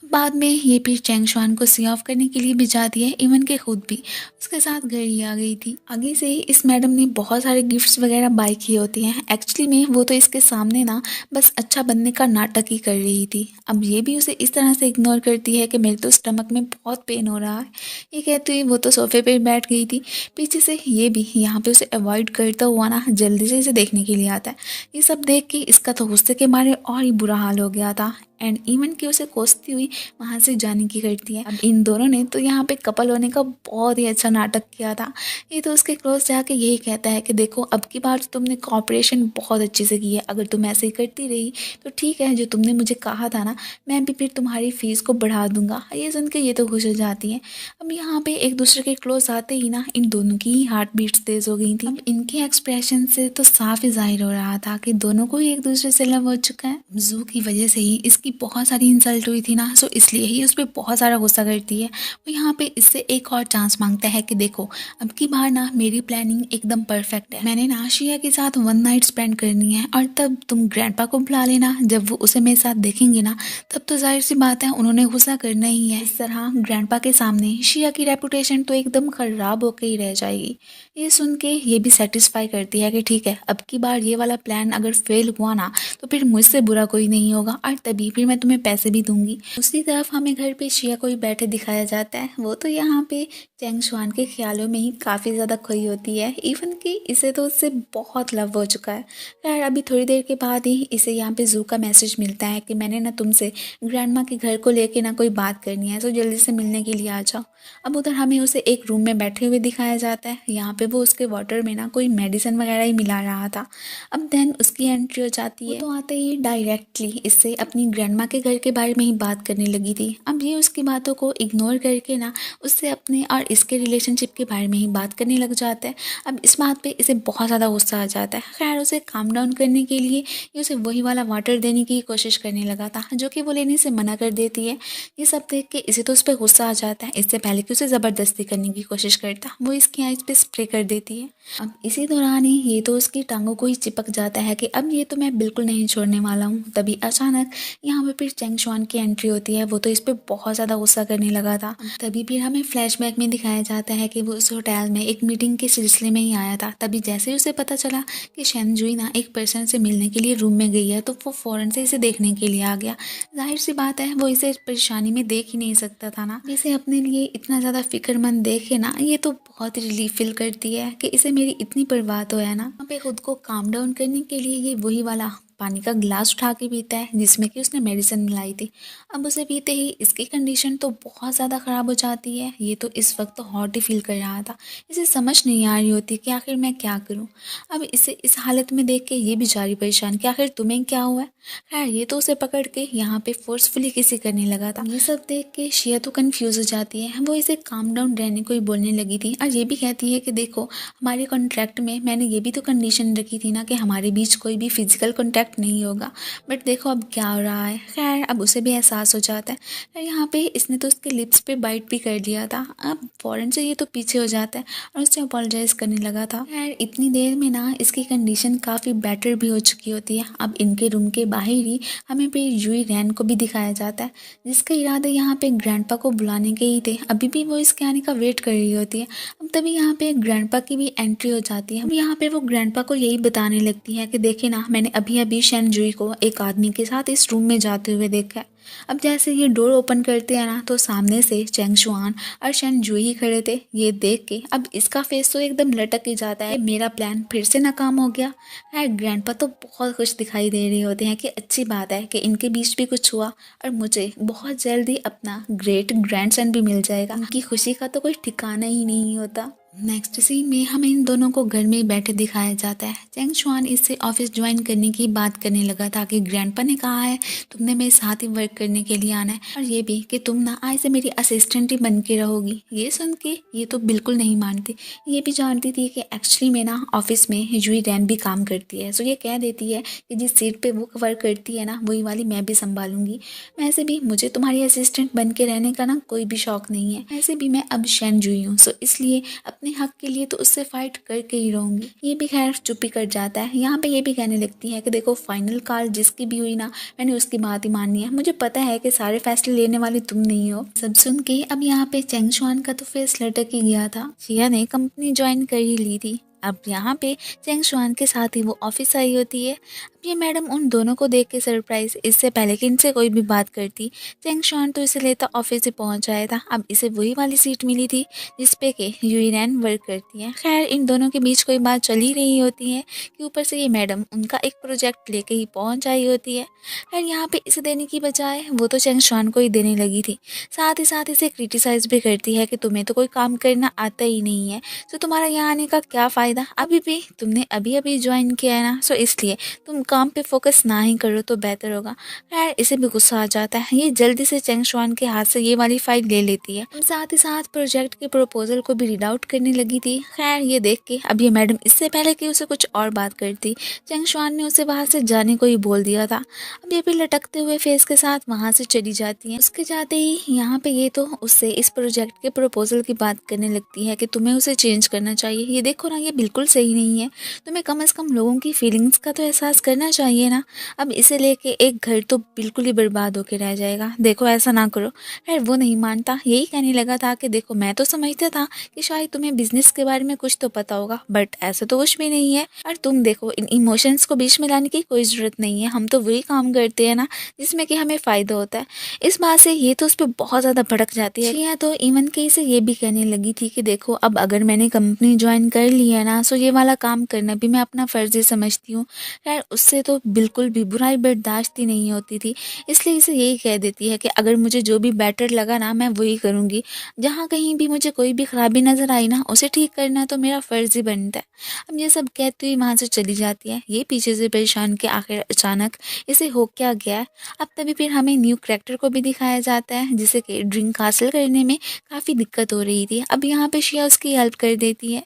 बाद में ये फिर चेंग चुआन को सी ऑफ करने के लिए भी जाती है, इवन के खुद भी उसके साथ घर ही आ गई थी। आगे से ही इस मैडम ने बहुत सारे गिफ्ट्स वगैरह बाय किए होते हैं। एक्चुअली में वो तो इसके सामने ना बस अच्छा बनने का नाटक ही कर रही थी। अब ये भी उसे इस तरह से इग्नोर करती है कि मेरे तो स्टमक में बहुत पेन हो रहा है। ये कहती हुई वो तो सोफे पे बैठ गई थी। पीछे से ये भी यहाँ पे उसे अवॉइड करता हुआ ना जल्दी से इसे देखने के लिए आता है। ये सब देख के इसका तो गुस्से के मारे और ही बुरा हाल हो गया था एंड इवन कि उसे कोसती हुई वहाँ से जाने की करती है। अब इन दोनों ने तो यहाँ पे कपल होने का बहुत ही अच्छा नाटक किया था। ये तो उसके क्लोज जाके यही कहता है कि देखो अब की बार तुमने कॉपरेशन बहुत अच्छे से की है, अगर तुम ऐसे ही करती रही तो ठीक है, जो तुमने मुझे कहा था ना मैं भी फिर तुम्हारी फीस को बढ़ा दूंगा। ये सुन के ये तो खुश हो जाती है। अब यहाँ पे एक दूसरे के क्लोज आते ही ना इन दोनों की ही हार्ट बीट्स तेज हो गई थी। अब इनके एक्सप्रेशन से तो साफ ही जाहिर हो रहा था कि दोनों को ही एक दूसरे से लव हो चुका है। जू की वजह से ही इसकी बहुत सारी इंसल्ट हुई थी ना, सो इसलिए ही उस पर बहुत सारा गुस्सा करती है। वो यहाँ पे इससे एक और चांस मांगता है कि देखो अब की बार ना मेरी प्लानिंग एकदम परफेक्ट है, मैंने ना शिया के साथ 1 नाइट स्पेंड करनी है और तब तुम ग्रैंडपा को बुला लेना। जब वो उसे मेरे साथ देखेंगे ना तब तो जाहिर सी बात है उन्होंने गुस्सा करना ही है। इस तरह ग्रैंडपा के सामने शिया की रेपुटेशन तो एकदम खराब होकर ही रह जाएगी। ये सुन के ये भी सेटिस्फाई करती है कि ठीक है अब की बार ये वाला प्लान अगर फेल हुआ ना तो फिर मुझसे बुरा कोई नहीं होगा और तभी फिर मैं तुम्हें पैसे भी दूंगी। दूसरी तरफ हमें घर पे शिया को ही बैठे दिखाया जाता है। वो तो यहाँ पे चेंग चुआन के ख्यालों में ही काफ़ी ज़्यादा खोई होती है, इवन कि इसे तो उससे बहुत लव हो चुका है। खैर अभी थोड़ी देर के बाद ही इसे यहाँ पे जू का मैसेज मिलता है कि मैंने ना तुमसे ग्रैंडमा के घर को लेके ना कोई बात करनी है, तो जल्दी से मिलने के लिए आ जाओ। अब उधर हमें उसे एक रूम में बैठे हुए दिखाया जाता है। यहाँ पे वो उसके वाटर में ना कोई मेडिसिन वगैरह ही मिला रहा था। अब देन उसकी एंट्री हो जाती है। तो आते ही डायरेक्टली इससे अपनी ग्रैंडमा के घर के बारे में ही बात करने लगी थी। अब ये उसकी बातों को इग्नोर करके ना उससे अपने और इसके रिलेशनशिप के बारे में ही बात करने लग जाता है। अब इस बात पे इसे बहुत ज़्यादा गुस्सा आ जाता है। खैर उसे काम डाउन करने के लिए ये उसे वही वाला वाटर देने की कोशिश करने लगा था जो कि वो लेने से मना कर देती है। ये सब देख के इसे तो उस पर गुस्सा आ जाता है। इससे पहले कि उसे ज़बरदस्ती करने की कोशिश करता वो इसकी आइज़ पे स्प्रे कर देती है। अब इसी दौरान ही ये तो उसकी टांगों को ही चिपक जाता है कि अब ये तो मैं बिल्कुल नहीं छोड़ने वाला हूँ। तभी अचानक यहाँ पे फिर चेंग चुआन की एंट्री होती है। वो तो इस पर बहुत ज़्यादा गुस्सा करने लगा था। तभी फिर हमें फ्लैशबैक में दिखाया जाता है कि वो उस होटल में एक मीटिंग के सिलसिले में ही आया था। तभी जैसे ही उसे पता चला कि शेनजुई ना एक पर्सन से मिलने के लिए रूम में गई है तो वो फ़ौरन से इसे देखने के लिए आ गया। जाहिर सी बात है वो इसे परेशानी में देख ही नहीं सकता था ना। इसे अपने लिए इतना ज़्यादा फिक्रमंद देखे ना ये तो बहुत ही रिलीफ फील करती है कि इसे मेरी इतनी परवाह तो है ना। वहाँ पे खुद को काम डाउन करने के लिए ये वही वाला पानी का ग्लास उठा के पीता है जिसमें कि उसने मेडिसिन मिलाई थी। अब उसे पीते ही इसकी कंडीशन तो बहुत ज़्यादा ख़राब हो जाती है। ये तो इस वक्त तो हॉट ही फील कर रहा था। इसे समझ नहीं आ रही होती कि आखिर मैं क्या करूं। अब इसे इस हालत में देख के ये बेचारी परेशान कि आखिर तुम्हें क्या हुआ है। खैर ये तो उसे पकड़ के यहाँ पे फोर्सफुली किसी करने लगा था। ये सब देख के शिया तो कन्फ्यूज़ हो जाती है। वो इसे काम डाउन रहने को ही बोलने लगी थी और ये भी कहती है कि देखो हमारे कॉन्ट्रैक्ट में मैंने ये भी तो कंडीशन रखी थी ना कि हमारे बीच कोई भी फिजिकल कॉन्टैक्ट इफेक्ट नहीं होगा। बट देखो अब क्या हो रहा है। खैर अब उसे भी एहसास हो जाता है। खैर यहाँ पे इसने तो उसके लिप्स पे बाइट भी कर लिया था। अब फ़ौरन से ये तो पीछे हो जाता है और उससे अपोलोजाइज़ करने लगा था। खैर इतनी देर में ना इसकी कंडीशन काफ़ी बेटर भी हो चुकी होती है। अब इनके रूम के बाहर ही हमें पे यूई रैन को भी दिखाया जाता है, जिसका इरादा यहाँ पे ग्रैंडपा को बुलाने के ही थे। अभी भी वो इसके आने का वेट कर रही होती है। अब तभी यहाँ पे ग्रैंडपा की भी एंट्री हो जाती है। अब यहाँ पे वो ग्रैंडपा को यही बताने लगती है कि देखिए ना, मैंने अभी अभी शेन जुई को एक आदमी के साथ इस रूम में जाते हुए देखा है। अब जैसे ये डोर ओपन करते हैं ना, तो सामने से चेंग शुआन और शेन जुई ही खड़े थे। ये देख के अब इसका फेस तो एकदम लटक ही जाता है। मेरा प्लान फिर से नाकाम हो गया है। ग्रैंडपा तो बहुत खुश दिखाई दे रहे होते हैं कि अच्छी बात है कि इनके बीच भी कुछ हुआ और मुझे बहुत जल्दी अपना ग्रेट ग्रैंडसन भी मिल जाएगा। इनकी खुशी का तो कोई ठिकाना ही नहीं होता। नेक्स्ट सीन में हमें इन दोनों को घर में बैठे दिखाया जाता है। चेंग शुआन इससे ऑफिस ज्वाइन करने की बात करने लगा था कि ग्रैंडपा ने कहा है तुमने मेरे साथ ही वर्क करने के लिए आना है, और ये भी कि तुम ना आज से मेरी असिस्टेंट ही बन के रहोगी। ये सुन के ये तो बिल्कुल नहीं मानती। ये भी जानती थी कि एक्चुअली में ना ऑफिस में यूई रैन भी काम करती है। सो ये कह देती है कि जिस सीट पे वो वर्क करती है ना, वही वाली मैं भी संभालूंगी। वैसे भी मुझे तुम्हारी असिस्टेंट बन के रहने का ना कोई भी शौक नहीं है। वैसे भी मैं अब शेन जुई हूँ, सो इसलिए अपने हक के लिए तो उससे फाइट करके ही रहूंगी। ये भी खैर चुप ही कर जाता है। यहाँ पे ये भी कहने लगती है कि देखो फाइनल कॉल जिसकी भी हुई ना, मैंने उसकी बात ही माननी है। मुझे पता है कि सारे फैसले लेने वाली तुम नहीं हो। सब सुन के अब यहाँ पे चेंग शुआन का तो फेस लटक ही गया था। शिया ने कंपनी ज्वाइन कर ही ली थी। अब यहाँ पे चेंग शुआन के साथ ही वो ऑफिस आई होती है। अब ये मैडम उन दोनों को देख के सरप्राइज, इससे पहले कि इनसे कोई भी बात करती, चेंग शुआन तो इसे लेता ऑफिस से पहुंच आया था। अब इसे वही वाली सीट मिली थी जिसपे के यूई रैन वर्क करती है। खैर इन दोनों के बीच कोई बात चल ही रही होती है कि ऊपर से ये मैडम उनका एक प्रोजेक्ट लेके ही पहुंच आई होती है। खैर यहाँ पे इसे देने की बजाय वो तो चेंग शुआन को ही देने लगी थी। साथ ही साथ इसे क्रिटिसाइज भी करती है कि तुम्हें तो कोई काम करना आता ही नहीं है, तो तुम्हारा यहाँ आने का क्या फ़ायदा। अभी भी तुमने अभी अभी ज्वाइन किया है ना, सो इसलिए तुम काम पे फोकस ना ही करो तो बेहतर होगा। खैर इसे भी गुस्सा आ जाता है। ये जल्दी से चेंग शुआन के हाथ से ये वाली फाइल ले लेती है। साथ ही साथ प्रोजेक्ट के प्रपोजल को भी रीड आउट करने लगी थी। खैर ये देख के अब ये मैडम इससे पहले कि उसे कुछ और बात करती, चेंग शुआन ने उसे वहां से जाने को ही बोल दिया था। अब ये भी लटकते हुए फेस के साथ वहां से चली जाती है। उसके जाते ही यहाँ पे ये तो उससे इस प्रोजेक्ट के प्रपोजल की बात करने लगती है कि तुम्हें उसे चेंज करना चाहिए। ये देखो ना, ये बिल्कुल सही नहीं है। तुम्हें कम से कम लोगों की फीलिंग्स का तो एहसास करना चाहिए ना। अब इसे लेके एक घर तो बिल्कुल ही बर्बाद होके रह जाएगा। देखो ऐसा ना करो। खैर वो नहीं मानता। यही कहने लगा था कि देखो मैं तो समझता था कि शायद तुम्हें बिजनेस के बारे में कुछ तो पता होगा, बट ऐसा तो कुछ भी नहीं है। और तुम देखो इन इमोशंस को बीच में लाने की कोई जरूरत नहीं है। हम तो वही काम करते हैं ना जिसमें कि हमें फायदा होता है। इस बात से ये तो उस पर बहुत ज्यादा भड़क जाती है। या तो इवन के इसे ये भी कहने लगी थी कि देखो अब अगर मैंने कंपनी ज्वाइन कर ली है ना, सो ये वाला काम करना भी मैं अपना फर्ज ही समझती हूँ। खैर उससे तो बिल्कुल भी बुराई बर्दाश्त ही नहीं होती थी। इसलिए इसे यही कह देती है कि अगर मुझे जो भी बेटर लगा ना, मैं वही करूँगी। जहाँ कहीं भी मुझे कोई भी खराबी नजर आई ना, उसे ठीक करना तो मेरा फर्ज ही बनता है। अब ये सब कहती हुई वहाँ से चली जाती है। ये पीछे से परेशान के आखिर अचानक इसे हो क्या गया है। अब तभी फिर हमें न्यू कैरेक्टर को भी दिखाया जाता है जिसे कि ड्रिंक हासिल करने में काफ़ी दिक्कत हो रही थी। अब यहाँ पे शिया उसकी हेल्प कर देती है।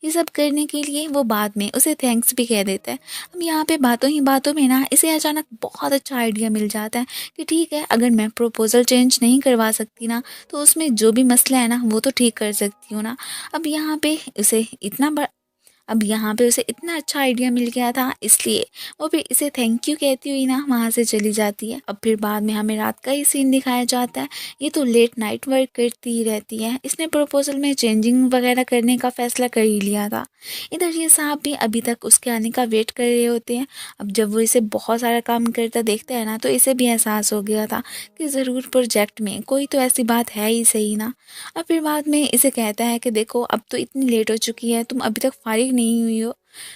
ये सब करने के लिए वो बाद में उसे थैंक्स भी कह देता है। अब यहाँ पे बातों ही बातों में ना इसे अचानक बहुत अच्छा आइडिया मिल जाता है कि ठीक है, अगर मैं प्रपोजल चेंज नहीं करवा सकती ना, तो उसमें जो भी मसला है ना वो तो ठीक कर सकती हूँ ना। अब यहाँ पे उसे इतना अच्छा आइडिया मिल गया था, इसलिए वो फिर इसे थैंक यू कहती हुई ना वहाँ से चली जाती है। अब फिर बाद में हमें रात का ही सीन दिखाया जाता है। ये तो लेट नाइट वर्क करती ही रहती है। इसने प्रपोजल में चेंजिंग वगैरह करने का फैसला कर ही लिया था। इधर ये साहब भी अभी तक उसके आने का वेट कर रहे होते हैं। अब जब वो इसे बहुत सारा काम करता देखता है ना, तो इसे भी एहसास हो गया था कि ज़रूर प्रोजेक्ट में कोई तो ऐसी बात है ही सही ना। और फिर बाद में इसे कहता है कि देखो अब तो इतनी लेट हो चुकी है, तुम अभी तक फारिग नहीं हुई हो।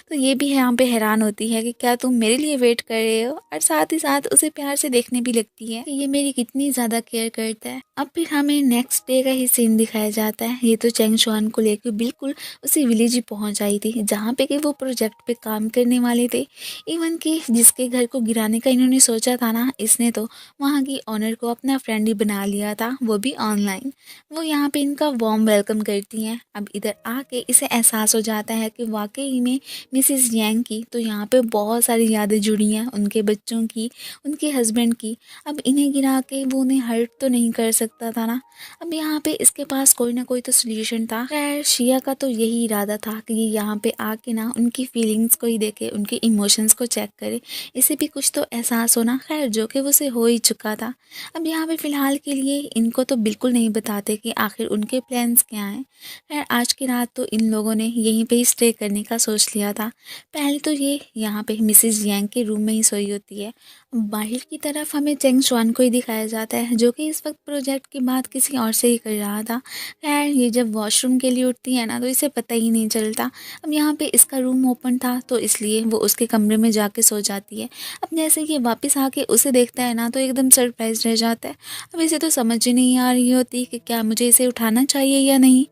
तो ये भी यहाँ पे हैरान होती है कि क्या तुम मेरे लिए वेट कर रहे हो, और साथ ही साथ उसे प्यार से देखने भी लगती है कि ये मेरी कितनी ज़्यादा केयर करता है। अब फिर हमें नेक्स्ट डे का ही सीन दिखाया जाता है। ये तो चेंग शुआन को लेकर बिल्कुल उसी विलेज ही पहुँच आई थी जहाँ पे कि वो प्रोजेक्ट पे काम करने वाले थे। इवन कि जिसके घर को गिराने का इन्होंने सोचा था ना, इसने तो वहाँ की ऑनर को अपना फ्रेंड ही बना लिया था, वो भी ऑनलाइन। वो यहाँ पे इनका वार्म वेलकम करती हैं। अब इधर आके इसे एहसास हो जाता है कि वाकई में मिसेस यांग की, तो यहाँ पे बहुत सारी यादें जुड़ी हैं उनके बच्चों की, उनके हस्बैंड की। अब इन्हें गिरा के वो उन्हें हर्ट तो नहीं कर सकता था ना। अब यहाँ पे इसके पास कोई ना कोई तो सोल्यूशन था। खैर शिया का तो यही इरादा था कि ये यहाँ पे आके ना उनकी फीलिंग्स को ही देखे, उनके इमोशंस को चेक करे, इसे भी कुछ तो एहसास होना। खैर जो कि उसे हो ही चुका था। अब यहाँ पे फ़िलहाल के लिए इनको तो बिल्कुल नहीं बताते कि आखिर उनके प्लान्स क्या हैं। खैर आज की रात तो इन लोगों ने यहीं पे ही स्टे करने का सोच लिया था। पहले तो ये यहाँ पे मिसेस यांग के रूम में ही सोई होती है। बाहर की तरफ हमें चेंग शुआन को ही दिखाया जाता है, जो कि इस वक्त प्रोजेक्ट की बात किसी और से ही कर रहा था। खैर ये जब वॉशरूम के लिए उठती है ना, तो इसे पता ही नहीं चलता। अब यहाँ पे इसका रूम ओपन था, तो इसलिए वो उसके कमरे में जाके सो जाती है। अब जैसे ये वापस आके उसे देखता है ना, तो एकदम सरप्राइज रह जाता है। अब इसे तो समझ ही नहीं आ रही होती कि क्या मुझे इसे उठाना चाहिए या नहीं।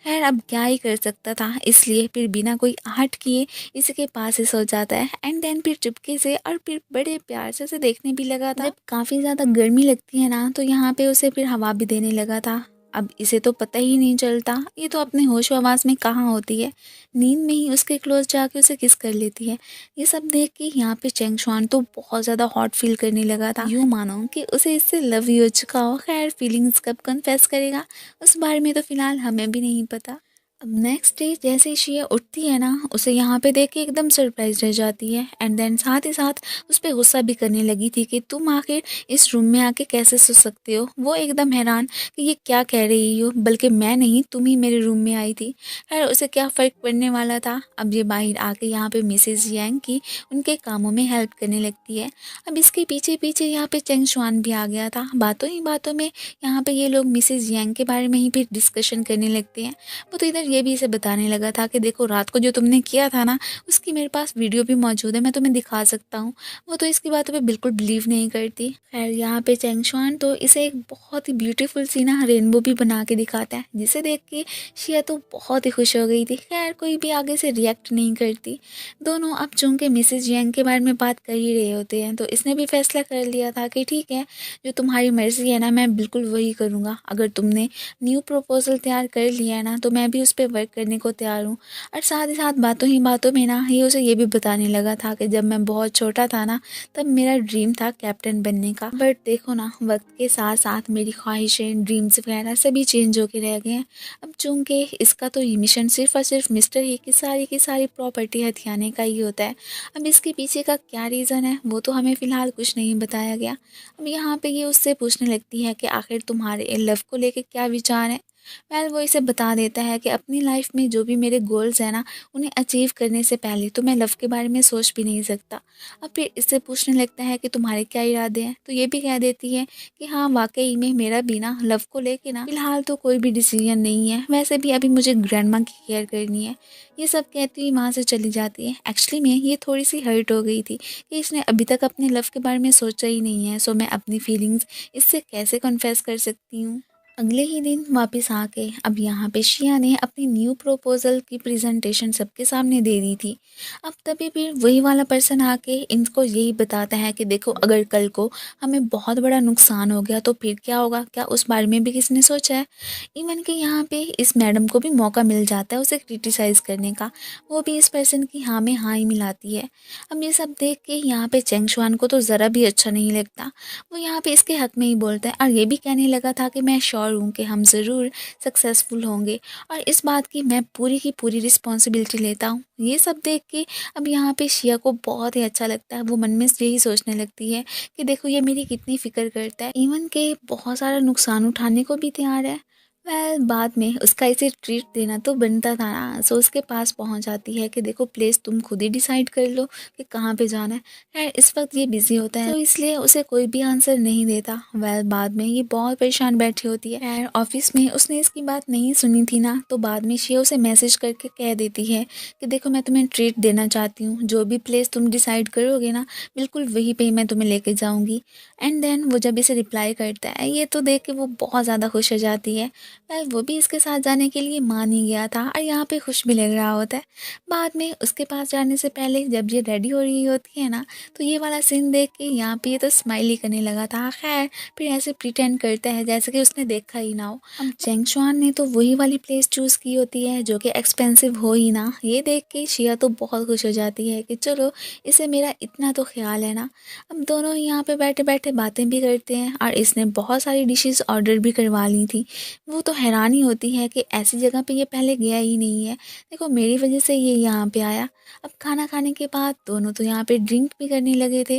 खैर अब क्या ही कर सकता था, इसलिए फिर बिना कोई आहट किए इसके पास ही सो जाता है। एंड देन फिर चुपके से और फिर बड़े प्यार से उसे देखने भी लगा था। जब काफ़ी ज़्यादा गर्मी लगती है ना, तो यहाँ पे उसे फिर हवा भी देने लगा था। अब इसे तो पता ही नहीं चलता, ये तो अपने होश आवाज़ में कहाँ होती है, नींद में ही उसके क्लोज जाके उसे किस कर लेती है। ये सब देख के यहाँ पे चेंग शुआन तो बहुत ज़्यादा हॉट फील करने लगा था। यूँ मानो कि उसे इससे लव ही हो चुका हो। खैर फीलिंग्स कब कन्फेस करेगा उस बारे में तो फ़िलहाल हमें भी नहीं पता। अब नेक्स्ट डे जैसे ही शिया उठती है ना, उसे यहाँ पे देख के एकदम सरप्राइज रह जाती है। एंड देन साथ ही साथ उस पर गुस्सा भी करने लगी थी कि तुम आखिर इस रूम में आके कैसे सो सकते हो। वो एकदम हैरान कि ये क्या कह रही हो, बल्कि मैं नहीं तुम ही मेरे रूम में आई थी। खैर उसे क्या फ़र्क पड़ने वाला था। अब ये बाहर आके यहाँ पे मिसेस यांग की उनके कामों में हेल्प करने लगती है। अब इसके पीछे पीछे यहाँ पे चेंग शुआन भी आ गया था। बातों ही बातों में यहाँ पे ये लोग मिसेस यांग के बारे में ही फिर डिस्कशन करने लगते हैं। वो तो इधर ये भी इसे बताने लगा था कि देखो रात को जो तुमने किया था ना, उसकी मेरे पास वीडियो भी मौजूद है, मैं तुम्हें दिखा सकता हूँ। वो तो इसकी बातों पे बिल्कुल बिलीव नहीं करती। खैर यहाँ पे चेंग शुआन तो इसे एक बहुत ही ब्यूटीफुल सी ना रेनबो भी बना के दिखाता है, जिसे देख के शिया तो बहुत ही खुश हो गई थी। खैर कोई भी आगे से रिएक्ट नहीं करती। दोनों अब चूंकि मिसेज यांग के बारे में बात कर ही रहे होते हैं, तो इसने भी फैसला कर लिया था कि ठीक है, जो तुम्हारी मर्जी है ना, मैं बिल्कुल वही करूँगा। अगर तुमने न्यू प्रपोजल तैयार कर लिया है ना, तो मैं भी उस पर वर्क करने को तैयार हूँ। और साथ ही साथ बातों ही बातों में ना ये उसे ये भी बताने लगा था कि जब मैं बहुत छोटा था ना, तब मेरा ड्रीम था कैप्टन बनने का। बट देखो ना, वक्त के साथ साथ मेरी ख्वाहिशें, ड्रीम्स वगैरह सभी चेंज होके रह गए हैं। अब चूंकि इसका तो ये मिशन सिर्फ और सिर्फ मिस्टर ही की सारी प्रॉपर्टी हथियाने का ही होता है। अब इसके पीछे का क्या रीज़न है वो तो हमें फ़िलहाल कुछ नहीं बताया गया। अब यहाँ पे ये उससे पूछने लगती है कि आखिर तुम्हारे लव को लेके क्या विचार है। वो इसे बता देता है कि अपनी लाइफ में जो भी मेरे गोल्स हैं ना, उन्हें अचीव करने से पहले तो मैं लव के बारे में सोच भी नहीं सकता। अब फिर इससे पूछने लगता है कि तुम्हारे क्या इरादे हैं, तो ये भी कह देती है कि हाँ वाकई में मेरा भी ना लव को लेके ना फिलहाल तो कोई भी डिसीजन नहीं है, वैसे भी अभी मुझे ग्रैंड माँ की केयर करनी है। ये सब कहती हुई वहाँ से चली जाती है। एक्चुअली में ये थोड़ी सी हर्ट हो गई थी कि इसने अभी तक अपने लव के बारे में सोचा ही नहीं है, सो मैं अपनी फीलिंग्स इससे कैसे कन्फेस कर सकती हूँ। अगले ही दिन वापस आके अब यहाँ पे शिया ने अपनी न्यू प्रपोजल की प्रेजेंटेशन सबके सामने दे दी थी। अब तभी फिर वही वाला पर्सन आके इनको यही बताता है कि देखो अगर कल को हमें बहुत बड़ा नुकसान हो गया तो फिर क्या होगा, क्या उस बारे में भी किसने सोचा है। इवन कि यहाँ पे इस मैडम को भी मौका मिल जाता है उसे क्रिटिसाइज़ करने का, वो भी इस पर्सन की हाँ में हाँ ही मिलाती है। अब ये सब देख के यहाँ पे चेंग शुआन को तो ज़रा भी अच्छा नहीं लगता। वो यहाँ पे इसके हक में ही बोलता है और ये भी कहने लगा था कि मैं श्योर हूँ कि हम ज़रूर सक्सेसफुल होंगे और इस बात की मैं पूरी की पूरी रिस्पॉन्सिबिलिटी लेता हूँ। ये सब देख के अब यहाँ पे शिया को बहुत ही अच्छा लगता है। वो मन में यही सोचने लगती है कि देखो ये मेरी कितनी फ़िक्र करता है, इवन के बहुत सारा नुकसान उठाने को भी तैयार है। बाद में उसका इसे ट्रीट देना तो बनता था ना, सो उसके पास पहुंच जाती है कि देखो प्लेस तुम खुद ही डिसाइड कर लो कि कहाँ पे जाना है। खैर इस वक्त ये बिजी होता है, तो इसलिए उसे कोई भी आंसर नहीं देता। बाद में ये बहुत परेशान बैठी होती है। खैर ऑफिस में उसने इसकी बात नहीं सुनी थी ना, तो बाद में शिया उसे मैसेज करके कह देती है कि देखो मैं तुम्हें ट्रीट देना चाहती हूँ, जो भी प्लेस तुम डिसाइड करोगे ना बिल्कुल वहीं पे मैं तुम्हें लेके जाऊँगी। एंड देन वो जब इसे रिप्लाई करता है, ये तो देख के वो बहुत ज़्यादा खुश हो जाती है। वो भी इसके साथ जाने के लिए मान ही गया था और यहाँ पे खुश भी लग रहा होता है। बाद में उसके पास जाने से पहले जब ये रेडी हो रही होती है ना, तो ये वाला सीन देख के यहाँ पे ये तो स्माइल ही करने लगा था। खैर फिर ऐसे प्रिटेंड करता है जैसे कि उसने देखा ही ना हो। अब चेंग शुआन ने तो वही वाली प्लेस चूज़ की होती है जो कि एक्सपेंसिव हो ही ना। ये देख के शिया तो बहुत खुश हो जाती है कि चलो इसे मेरा इतना तो ख्याल है ना। अब दोनों यहाँ पे बैठे बैठे बातें भी करते हैं और इसने बहुत सारी डिशेस ऑर्डर भी करवा ली थी। वो तो हैरानी होती है कि ऐसी जगह पे ये पहले गया ही नहीं है, देखो मेरी वजह से ये यहाँ पे आया। अब खाना खाने के बाद दोनों तो यहाँ पे ड्रिंक भी करने लगे थे।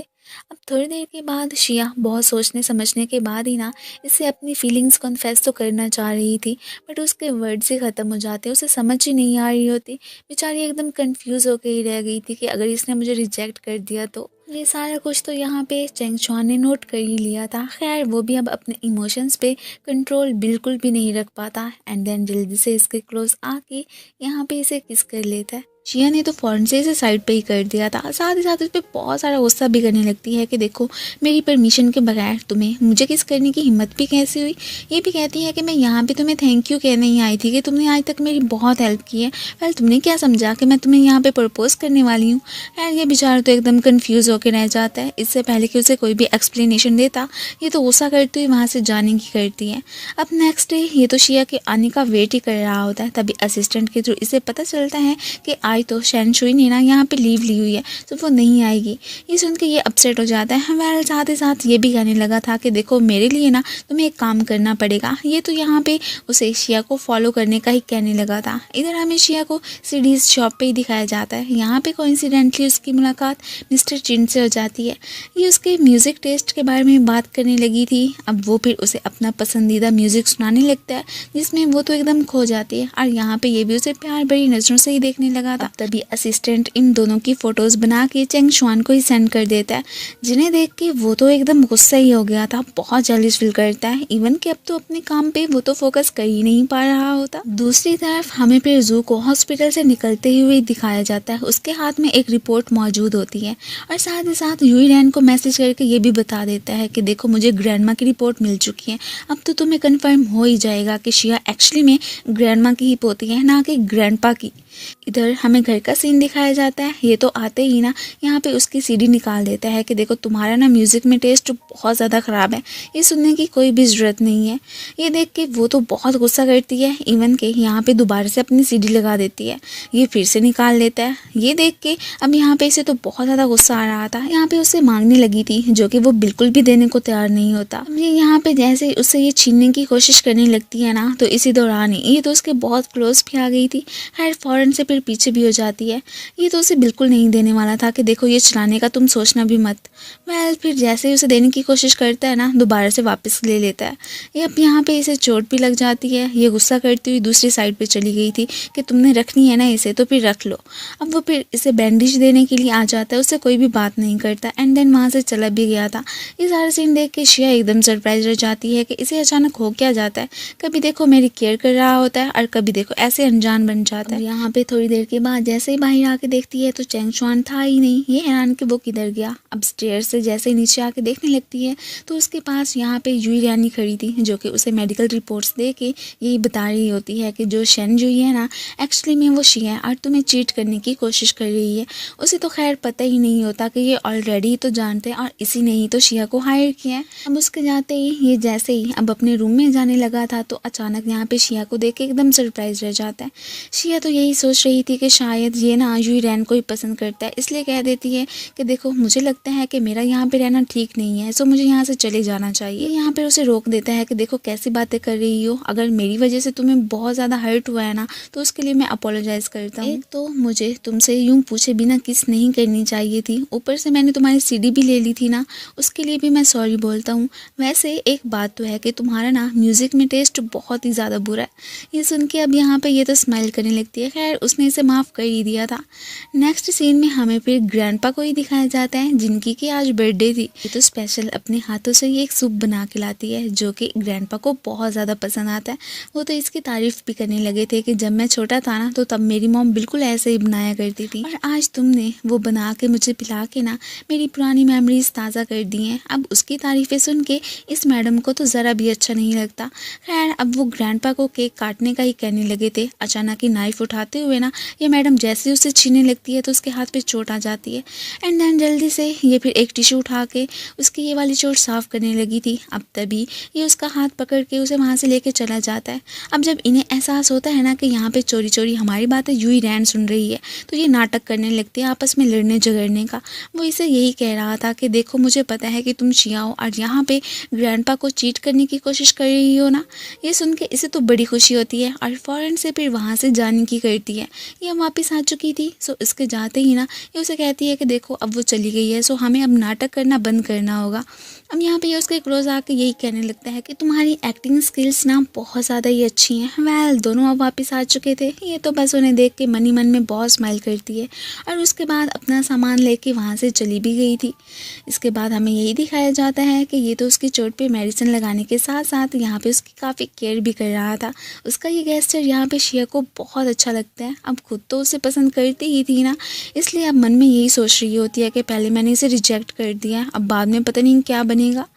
अब थोड़ी देर के बाद शिया बहुत सोचने समझने के बाद ही ना इसे अपनी फीलिंग्स कन्फेस तो करना चाह रही थी, बट उसके वर्ड से ख़त्म हो जाते, उसे समझ ही नहीं आ रही होती। बेचारी एकदम कंफ्यूज होकर ही रह गई थी कि अगर इसने मुझे रिजेक्ट कर दिया तो। ये सारा कुछ तो यहाँ पे चेंग शुआन ने नोट कर ही लिया था। खैर वो भी अब अपने इमोशंस पे कंट्रोल बिल्कुल भी नहीं रख पाता एंड देन जल्दी से इसके क्लोज आके यहाँ पे इसे किस कर लेता है। शिया ने तो फ़ौरन से इसे साइड पे ही कर दिया था, साथ ही साथ इस पर बहुत सारा गुस्सा भी करने लगती है कि देखो मेरी परमिशन के बगैर तुम्हें मुझे किस करने की हिम्मत भी कैसे हुई। ये भी कहती है कि मैं यहाँ पे तुम्हें थैंक यू कहने ही आई थी कि तुमने आज तक मेरी बहुत हेल्प की है। वेल तुमने क्या समझा कि मैं तुम्हें यहाँ पे प्रपोज करने वाली हूँ। यार ये बेचारा तो एकदम कन्फ्यूज़ होकर रह जाता है। इससे पहले कि उसे कोई भी एक्सप्लेनेशन देता ये तो गुस्सा करती हुई वहाँ से जाने की करती है। अब नेक्स्ट डे ये तो शिया के आने का वेट ही कर रहा होता है, तभी असिस्टेंट के थ्रू इसे पता चलता है कि आज तो शैन शुई ने ना यहाँ पे लीव ली हुई है तो वो नहीं आएगी। ये सुन के ये अपसेट हो जाता है। वेल साथ ही साथ ये भी कहने लगा था कि देखो मेरे लिए ना तुम्हें एक काम करना पड़ेगा। ये तो यहाँ पे उसे शिया को फॉलो करने का ही कहने लगा था। इधर हमें शिया को सीडीज शॉप पे ही दिखाया जाता है। यहाँ पे कोइंसिडेंटली उसकी मुलाकात मिस्टर चिन से हो जाती है। ये उसके म्यूज़िक टेस्ट के बारे में बात करने लगी थी। अब वो फिर उसे अपना पसंदीदा म्यूज़िक सुनाने लगता है जिसमें वो तो एकदम खो जाती है और यहाँ पे ये भी उसे प्यार भरी नज़रों से ही देखने लगा था। तभी असिस्टेंट इन दोनों की फ़ोटोज़ बना के चेंग शुआन को ही सेंड कर देता है, जिन्हें देख के वो तो एकदम गुस्सा ही हो गया था, बहुत जेलस फील करता है। इवन कि अब तो अपने काम पे वो तो फोकस कर ही नहीं पा रहा होता। दूसरी तरफ हमें फिर जू को हॉस्पिटल से निकलते हुए दिखाया जाता है। उसके हाथ में एक रिपोर्ट मौजूद होती है और साथ ही साथ यूई रैन को मैसेज करके ये भी बता देता है कि देखो मुझे ग्रैंडमा की रिपोर्ट मिल चुकी है। अब तो तुम्हें कन्फर्म हो ही जाएगा कि शिया एक्चुअली में ग्रैंडमा की ही पोती है, ना कि ग्रैंडपा की। इधर हमें घर का सीन दिखाया जाता है। ये तो आते ही ना यहाँ पे उसकी सीडी निकाल देता है कि देखो तुम्हारा ना म्यूज़िक में टेस्ट बहुत ज़्यादा ख़राब है, ये सुनने की कोई भी ज़रूरत नहीं है। ये देख के वो तो बहुत गुस्सा करती है, इवन के यहाँ पे दोबारा से अपनी सीडी लगा देती है। ये फिर से निकाल लेता है। ये देख के अब यहाँ पे इसे तो बहुत ज़्यादा गुस्सा आ रहा था। यहाँ पे उससे मांगने लगी थी जो कि वो बिल्कुल भी देने को तैयार नहीं होता। ये यहाँ पे जैसे उससे ये छीनने की कोशिश करने लगती है ना, तो इसी दौरान ही ये तो उसके बहुत क्लोज भी आ गई थी। खैर फ़ौरन से फिर पीछे भी हो जाती है। ये तो उसे बिल्कुल नहीं देने वाला था कि देखो ये चलाने का तुम सोचना भी मत। वेल फिर जैसे ही उसे देने की कोशिश करता है ना, दोबारा से वापस ले लेता है। ये अब यहाँ पे इसे चोट भी लग जाती है। ये गुस्सा करती हुई दूसरी साइड पे चली गई थी कि तुमने रखनी है ना इसे तो फिर रख लो। अब वो फिर इसे बैंडेज देने के लिए आ जाता है, उससे कोई भी बात नहीं करता एंड देन वहाँ से चला भी गया था। ये सारा सीन देख के शिया एकदम सरप्राइज रह जाती है कि इसे अचानक हो क्या जाता है। कभी देखो मेरी केयर कर रहा होता है और कभी देखो ऐसे अनजान बन जाता है। यहाँ पे थोड़ी देर के बाद जैसे ही बाहर आके देखती है तो चेंग शुआन था ही नहीं। ये हैरान कि वो किधर गया। अब स्टेयर से जैसे ही नीचे आके देखने लगती है तो उसके पास यहाँ पे यूई रैनी खड़ी थी जो कि उसे मेडिकल रिपोर्ट्स दे के यही बता रही होती है कि जो शेन जुई है ना एक्चुअली में वो शिया है और तुम्हें चीट करने की कोशिश कर रही है। उसे तो खैर पता ही नहीं होता कि ये ऑलरेडी तो जानते हैं और इसी ने ही तो शिया को हायर किया है। अब उसके जाते ही ये जैसे ही अब अपने रूम में जाने लगा था तो अचानक यहाँ पे शिया को देख के एकदम सरप्राइज रह जाता है। शिया तो यही सोच रही थी कि शायद ये ना यूई रैन को ही पसंद करता है, इसलिए कह देती है कि देखो मुझे लगता है कि मेरा यहाँ पे रहना ठीक नहीं है, सो मुझे यहाँ से चले जाना चाहिए। यहाँ पे उसे रोक देता है कि देखो कैसी बातें कर रही हो, अगर मेरी वजह से तुम्हें बहुत ज़्यादा हर्ट हुआ है ना तो उसके लिए मैं अपोलोजाइज करता हूँ। एक तो मुझे तुमसे यूँ पूछे बिना किस नहीं करनी चाहिए थी, ऊपर से मैंने तुम्हारी सीडी भी ले ली थी ना, उसके लिए भी मैं सॉरी बोलता हूँ। वैसे एक बात तो है कि तुम्हारा ना म्यूज़िक में टेस्ट बहुत ही ज़्यादा बुरा है। ये सुन के अब यहाँ पे ये तो स्माइल करने लगती है। खैर खैर उसने इसे माफ़ कर ही दिया था। नेक्स्ट सीन में हमें फिर ग्रैंडपा को ही दिखाया जाता है जिनकी कि आज बर्थडे थी। ये तो स्पेशल अपने हाथों से ये एक सूप बना के लाती है जो कि ग्रैंडपा को बहुत ज़्यादा पसंद आता है। वो तो इसकी तारीफ़ भी करने लगे थे कि जब मैं छोटा था ना तो तब मेरी मॉम बिल्कुल ऐसे ही बनाया करती थी और आज तुमने वो बना के मुझे पिला के ना मेरी पुरानी मेमोरीज ताज़ा कर दी हैं। अब उसकी तारीफ़ें सुन के इस मैडम को तो ज़रा भी अच्छा नहीं लगता। खैर अब वो ग्रैंडपा को केक काटने का ही कहने लगे थे। अचानक ही नाइफ उठाते हुए ना ये मैडम जैसे उसे छीनने लगती है तो उसके हाथ पे चोट आ जाती है। एंड देन जल्दी से ये फिर एक टिश्यू उठा के उसकी ये वाली चोट साफ़ करने लगी थी। अब तभी ये उसका हाथ पकड़ के उसे वहाँ से लेके चला जाता है। अब जब इन्हें एहसास होता है ना कि यहाँ पे चोरी चोरी हमारी बातें यूं ही रैन सुन रही है तो ये नाटक करने लगती है आपस में लड़ने झगड़ने का। वो इसे यही कह रहा था कि देखो मुझे पता है कि तुम शिया हो और यहाँ पे ग्रैंडपा को चीट करने की कोशिश कर रही हो ना। ये सुन के इसे तो बड़ी खुशी होती है और फ़ौरन से फिर वहाँ से जाने की करती है। ये वापस आ चुकी थी सो इसके जाते ही ना ये उसे कहती है कि देखो अब वो चली गई है सो हमें अब नाटक करना बंद करना होगा। अब यहाँ पे ये उसके क्लोज आके यही कहने लगता है कि तुम्हारी एक्टिंग स्किल्स ना बहुत ज़्यादा ही अच्छी हैं। वेल दोनों अब वापस आ चुके थे। ये तो बस उन्हें देख के मन ही मन में बहुत स्माइल करती है और उसके बाद अपना सामान लेके वहाँ से चली भी गई थी। इसके बाद हमें यही दिखाया जाता है कि ये तो उसकी चोट पे मेडिसिन लगाने के साथ साथ यहाँ पे उसकी काफ़ी केयर भी कर रहा था। उसका ये गेस्चर यहाँ पे शिया को बहुत अच्छा लगता है। अब खुद तो उसे पसंद करती ही थी ना, इसलिए अब मन में यही सोच रही होती है कि पहले मैंने इसे रिजेक्ट कर दिया, अब बाद में पता नहीं क्या बनेगा।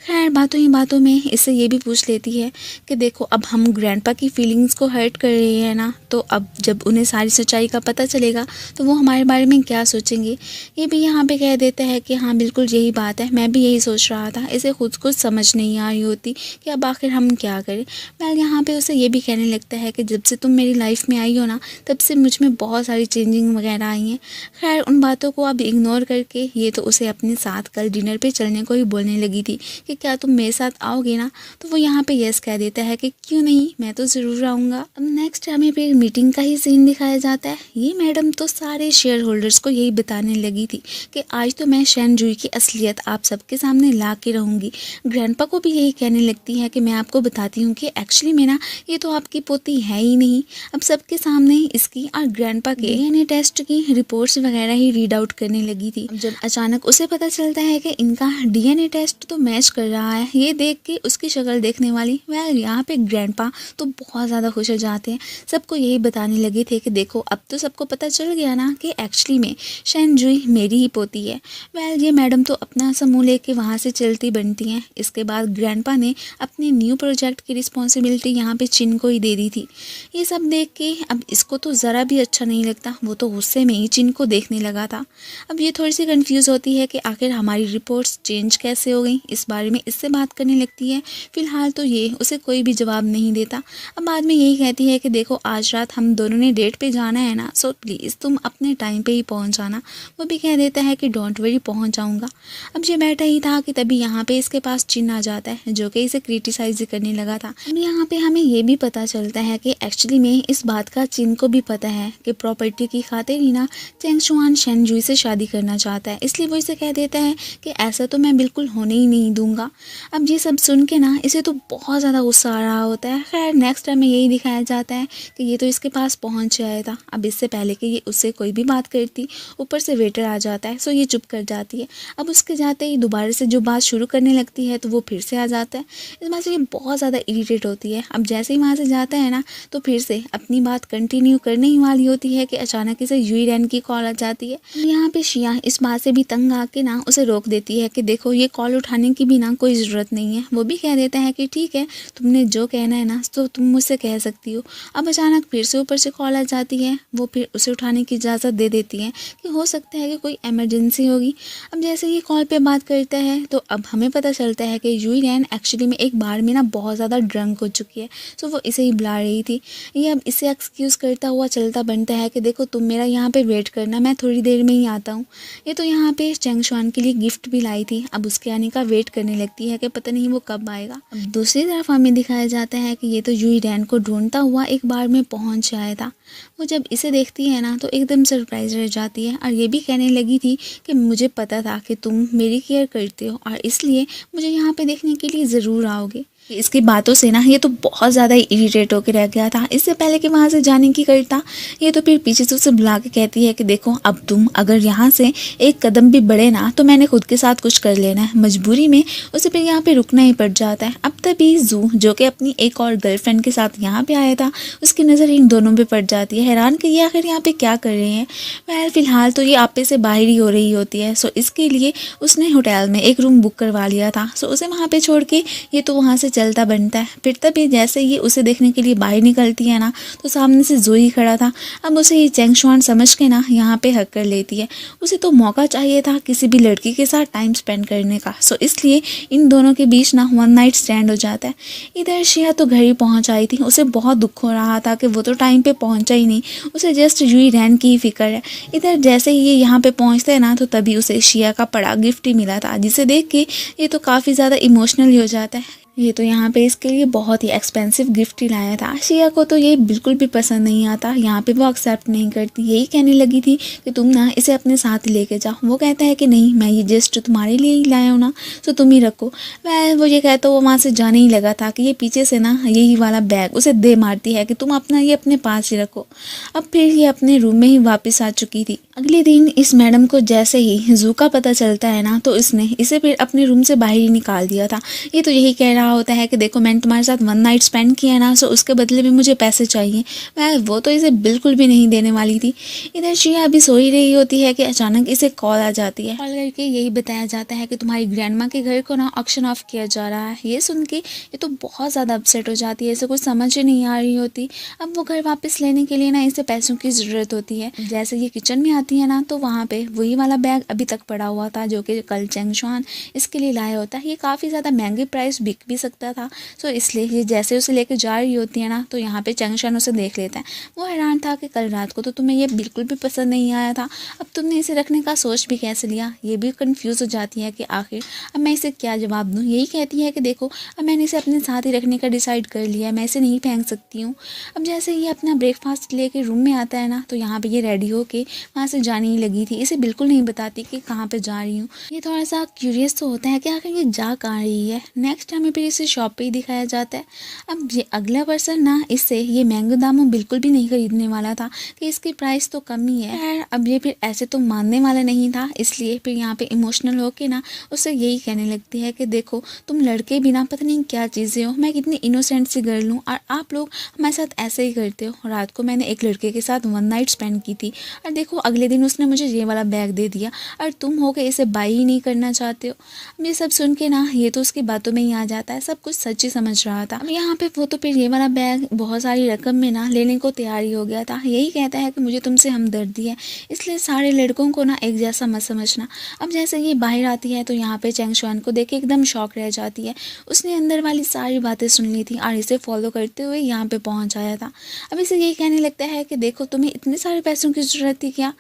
खैर बातों ही बातों में इससे ये भी पूछ लेती है कि देखो अब हम ग्रैंडपा की फीलिंग्स को हर्ट कर रहे हैं ना, तो अब जब उन्हें सारी सच्चाई का पता चलेगा तो वो हमारे बारे में क्या सोचेंगे। ये भी यहाँ पे कह देता है कि हाँ बिल्कुल यही बात है, मैं भी यही सोच रहा था। इसे खुद को समझ नहीं आ रही होती कि अब आखिर हम क्या करें। वेल यहाँ पे उसे ये भी कहने लगता है कि जब से तुम मेरी लाइफ में आई हो ना तब से मुझ में बहुत सारी चेंजिंग वगैरह आई हैं। खैर उन बातों को अब इग्नोर करके ये तो उसे अपने साथ कल डिनर पे चलने को ही बोलने लगी थी कि क्या तुम मेरे साथ आओगे ना, तो वो यहाँ पे यस कह देता है कि क्यों नहीं, मैं तो ज़रूर आऊँगा। अब नेक्स्ट हमें फिर मीटिंग का ही सीन दिखाया जाता है। ये मैडम तो सारे शेयर होल्डर्स को यही बताने लगी थी कि आज तो मैं शैन जुई की असलियत आप सबके सामने ला के रहूँगी। ग्रैंडपा को भी यही कहने लगती है कि मैं आपको बताती हूँ कि एक्चुअली में ना ये तो आपकी पोती है ही नहीं। अब सबके सामने इसकी और ग्रैंडपा के डीएनए टेस्ट की रिपोर्ट्स वगैरह ही रीड आउट करने लगी थी। जब अचानक उसे पता चलता है कि इनका डीएनए टेस्ट तो मैच कर रहा है, ये देख के उसकी शक्ल देखने वाली यहाँ पे ग्रैंडपा तो बहुत ज़्यादा खुश हो जाते हैं। सबको यही बताने लगे थे कि देखो अब तो सबको पता चल गया ना कि एक्चुअली में शैन जुई मेरी ही पोती है। ये मैडम तो अपना समूह लेके वहाँ से चलती बनती हैं। इसके बाद ग्रैंडपा ने अपने न्यू प्रोजेक्ट की रिस्पॉन्सिबिलिटी यहाँ पे चिन को ही दे दी थी। ये सब देख के अब इसको तो ज़रा भी अच्छा नहीं लगता, वो तो गुस्से में ही चिन को देखने लगा था। अब ये थोड़ी सी कंफ्यूज होती है कि आखिर हमारी रिपोर्ट्स चेंज कैसे हो गई, इस बारे में इससे बात करने लगती है। फिलहाल तो ये उसे कोई भी जवाब नहीं देता। अब बाद में यही कहती है कि देखो आज रात हम दोनों ने डेट पे जाना है ना, सो प्लीज़ तुम अपने टाइम पे ही पहुंच जाना। वो भी कह देता है कि डोंट वरी पहुंच जाऊंगा। अब ये बैठा ही था कि तभी यहाँ पे इसके पास चिन आ जाता है जो कि इसे क्रिटिसाइज करने लगा था। अब यहाँ पे हमें ये भी पता चलता है कि एक्चुअली में इस बात का चिन को भी पता है कि प्रॉपर्टी की खातिर ही ना चेंग शुआन शैन जुई से शादी करना चाहता है, इसलिए वो इसे कह देता है कि ऐसा तो मैं बिल्कुल होने ही नहीं दूंगा। अब ये सब सुन के ना इसे तो बहुत ज़्यादा गुस्सा आ रहा होता है। खैर नेक्स्ट में यही दिखाया जाता है कि ये तो इसके पास पहुंच आया था। अब इससे पहले कि ये उससे कोई भी बात करती ऊपर से वेटर आ जाता है, सो ये चुप कर जाती है। अब उसके जाते ही दोबारा से जो बात शुरू करने लगती है तो वो फिर से आ जाता है। इस बात से ये बहुत ज़्यादा इरिटेट होती है। अब जैसे ही वहाँ से जाता है ना तो फिर से अपनी बात कंटिन्यू करने ही वाली होती है कि अचानक इसे यूई रैन की कॉल आ जाती है। यहाँ पे शिया इस बात से भी तंग आके ना उसे रोक देती है कि देखो ये कॉल उठाने की भी ना कोई ज़रूरत नहीं है। वो भी कह देता है कि ठीक है तुमने जो कहना है ना तो तुम मुझसे कह सकती हो। अब अचानक फिर से ऊपर से कॉल आ जाती है। वो फिर उसे उठाने की इजाज़त दे देती है कि हो सकता है कि कोई इमरजेंसी होगी। अब जैसे ही कॉल पे बात करता है तो अब हमें पता चलता है कि यूई रैन एक्चुअली में एक बार में ना बहुत ज़्यादा ड्रंक हो चुकी है, सो वो इसे ही बुला रही थी। ये अब इसे एक्सक्यूज़ करता हुआ चलता बनता है कि देखो तुम मेरा यहाँ पे वेट करना, मैं थोड़ी देर में ही आता हूँ। ये तो यहाँ पे चेंग शुआन के लिए गिफ्ट भी लाई थी। अब उसके उसके आने का वेट करने लगती है कि पता नहीं वो कब आएगा। अब दूसरी तरफ हमें दिखाया जाता है कि ये तो यूई रैन को ढूंढता हुआ एक बार में पहुंच आया था। वो जब इसे देखती है ना तो एकदम सरप्राइज रह जाती है और ये भी कहने लगी थी कि मुझे पता था कि तुम मेरी केयर करते हो और इसलिए मुझे यहाँ पे देखने के लिए ज़रूर आओगे। इसकी बातों से ना ये तो बहुत ज़्यादा इरिटेट होकर रह गया था। इससे पहले कि वहाँ से जाने की करता, ये तो फिर पीछे से उसे बुला के कहती है कि देखो अब तुम अगर यहाँ से एक कदम भी बढ़े ना तो मैंने खुद के साथ कुछ कर लेना है। मजबूरी में उसे फिर यहाँ पे रुकना ही पड़ जाता है। अब तभी जू जो कि अपनी एक और गर्लफ्रेंड के साथ यहाँ पे आया था, उसकी नज़र इन दोनों पे पड़ जाती है। हैरान कि ये आखिर यहाँ पे क्या कर रहे हैं। वह फिलहाल तो ये आपे से बाहर ही हो रही होती है। सो इसके लिए उसने होटल में एक रूम बुक करवा लिया था। सो उसे वहाँ पे छोड़ के ये तो वहाँ से चलता बनता है। फिर तभी जैसे ये उसे देखने के लिए बाहर निकलती है ना तो सामने से जोई खड़ा था। अब उसे ये चेंग शुआन समझ के ना यहाँ पे हक कर लेती है। उसे तो मौका चाहिए था किसी भी लड़की के साथ टाइम स्पेंड करने का। सो इसलिए इन दोनों के बीच ना वन नाइट स्टैंड हो जाता है। इधर शिया तो घर ही पहुँच आई थी। उसे बहुत दुख हो रहा था कि वो तो टाइम पे पहुँचा ही नहीं। उसे जस्ट यूई रैन की ही फिक्र है। इधर जैसे ही ये यहाँ पे पहुँचते हैं ना तो तभी उसे शिया का बड़ा गिफ्ट ही मिला था, जिसे देख के ये तो काफ़ी ज़्यादा इमोशनल हो जाता है। ये तो यहाँ पे इसके लिए बहुत ही एक्सपेंसिव गिफ्ट ही लाया था। शिया को तो ये बिल्कुल भी पसंद नहीं आता। यहाँ पे वो एक्सेप्ट नहीं करती। यही कहने लगी थी कि तुम ना इसे अपने साथ ही लेके जाओ। वो कहता है कि नहीं, मैं ये जस्ट तुम्हारे लिए ही लाया हूँ ना, तो तुम ही रखो। वह वो ये कहता वो वहाँ से जाने ही लगा था कि ये पीछे से ना यही वाला बैग उसे दे मारती है कि तुम अपना ये अपने पास ही रखो। अब फिर ये अपने रूम में ही वापस आ चुकी थी। अगले दिन इस मैडम को जैसे ही जू का पता चलता है ना तो इसने इसे फिर अपने रूम से बाहर ही निकाल दिया था। ये तो यही कह रहा होता है कि देखो मैंने तुम्हारे साथ वन नाइट स्पेंड किया ना, सो उसके बदले में मुझे पैसे चाहिए। वो तो इसे बिल्कुल भी नहीं देने वाली थी। इधर शिया अभी सो ही रही होती है कि अचानक इसे कॉल आ जाती है। कॉल करके यही बताया जाता है कि तुम्हारी ग्रैंडमा के घर को ना ऑक्शन ऑफ किया जा रहा है। ये सुन के ये तो बहुत ज़्यादा अपसेट हो जाती है। इसे कुछ समझ ही नहीं आ रही होती। अब वो घर वापस लेने के लिए ना इसे पैसों की ज़रूरत होती है। जैसे ये किचन में आती है ना तो वहाँ पे वही वाला बैग अभी तक पड़ा हुआ था जो कि कल चेंग शुआन इसके लिए लाया होता है। ये काफ़ी ज़्यादा महंगे प्राइस बिक भी सकता था। सो इसलिए ये जैसे उसे लेकर जा रही होती है ना तो यहाँ पे चेंग शुआन उसे देख लेता है। वो हैरान था कि कल रात को तो तुम्हें ये बिल्कुल भी पसंद नहीं आया था, अब तुमने इसे रखने का सोच भी कैसे लिया। ये भी कंफ्यूज हो जाती है कि आखिर अब मैं इसे क्या जवाब दूँ। यही कहती है कि देखो अब मैंने इसे अपने साथ ही रखने का डिसाइड कर लिया है, मैं इसे नहीं फेंक सकती हूँ। अब जैसे ये अपना ब्रेकफास्ट लेके रूम में आता है ना तो यहाँ पे ये रेडी होके वहाँ से जाने ही लगी थी। इसे बिल्कुल नहीं बताती कि कहाँ पे जा रही हूँ। ये थोड़ा सा क्यूरियस तो होता है कि आखिर ये जा कहाँ रही है। नेक्स्ट हमें फिर इसे शॉप पे ही दिखाया जाता है। अब ये अगला पर्सन ना इससे ये महंगे दामों बिल्कुल भी नहीं खरीदने वाला था कि इसकी प्राइस तो कम ही है। यार अब ये फिर ऐसे तो मानने वाला नहीं था, इसलिए फिर यहाँ पे इमोशनल होके ना उससे यही कहने लगती है कि देखो तुम लड़के भी ना पता नहीं क्या चीज़ें हो, मैं कितनी इनोसेंट सी गर्ल हूँ और आप लोग हमारे साथ ऐसे ही करते हो। रात को मैंने एक लड़के के साथ वन नाइट स्पेंड की थी और देखो अगले दिन उसने मुझे ये वाला बैग दे दिया और तुम हो के इसे बाई ही नहीं करना चाहते हो। अब ये सब सुन के ना ये तो उसकी बातों में ही आ जाता है, सब कुछ सच ही समझ रहा था। अब यहाँ पे वो तो फिर ये वाला बैग बहुत सारी रकम में ना लेने को तैयार ही हो गया था। यही कहता है कि मुझे तुमसे हमदर्दी है, इसलिए सारे लड़कों को ना एक जैसा मत समझना। अब जैसे ये बाहर आती है तो यहाँ पे चेंग शुआन को देख के एकदम शॉक रह जाती है। उसने अंदर वाली सारी बातें सुन ली थी और इसे फॉलो करते हुए यहाँ पे पहुँच आया था। अब इसे यही कहने लगता है कि देखो तुम्हें इतने सारे पैसों की ज़रूरत थी क्या।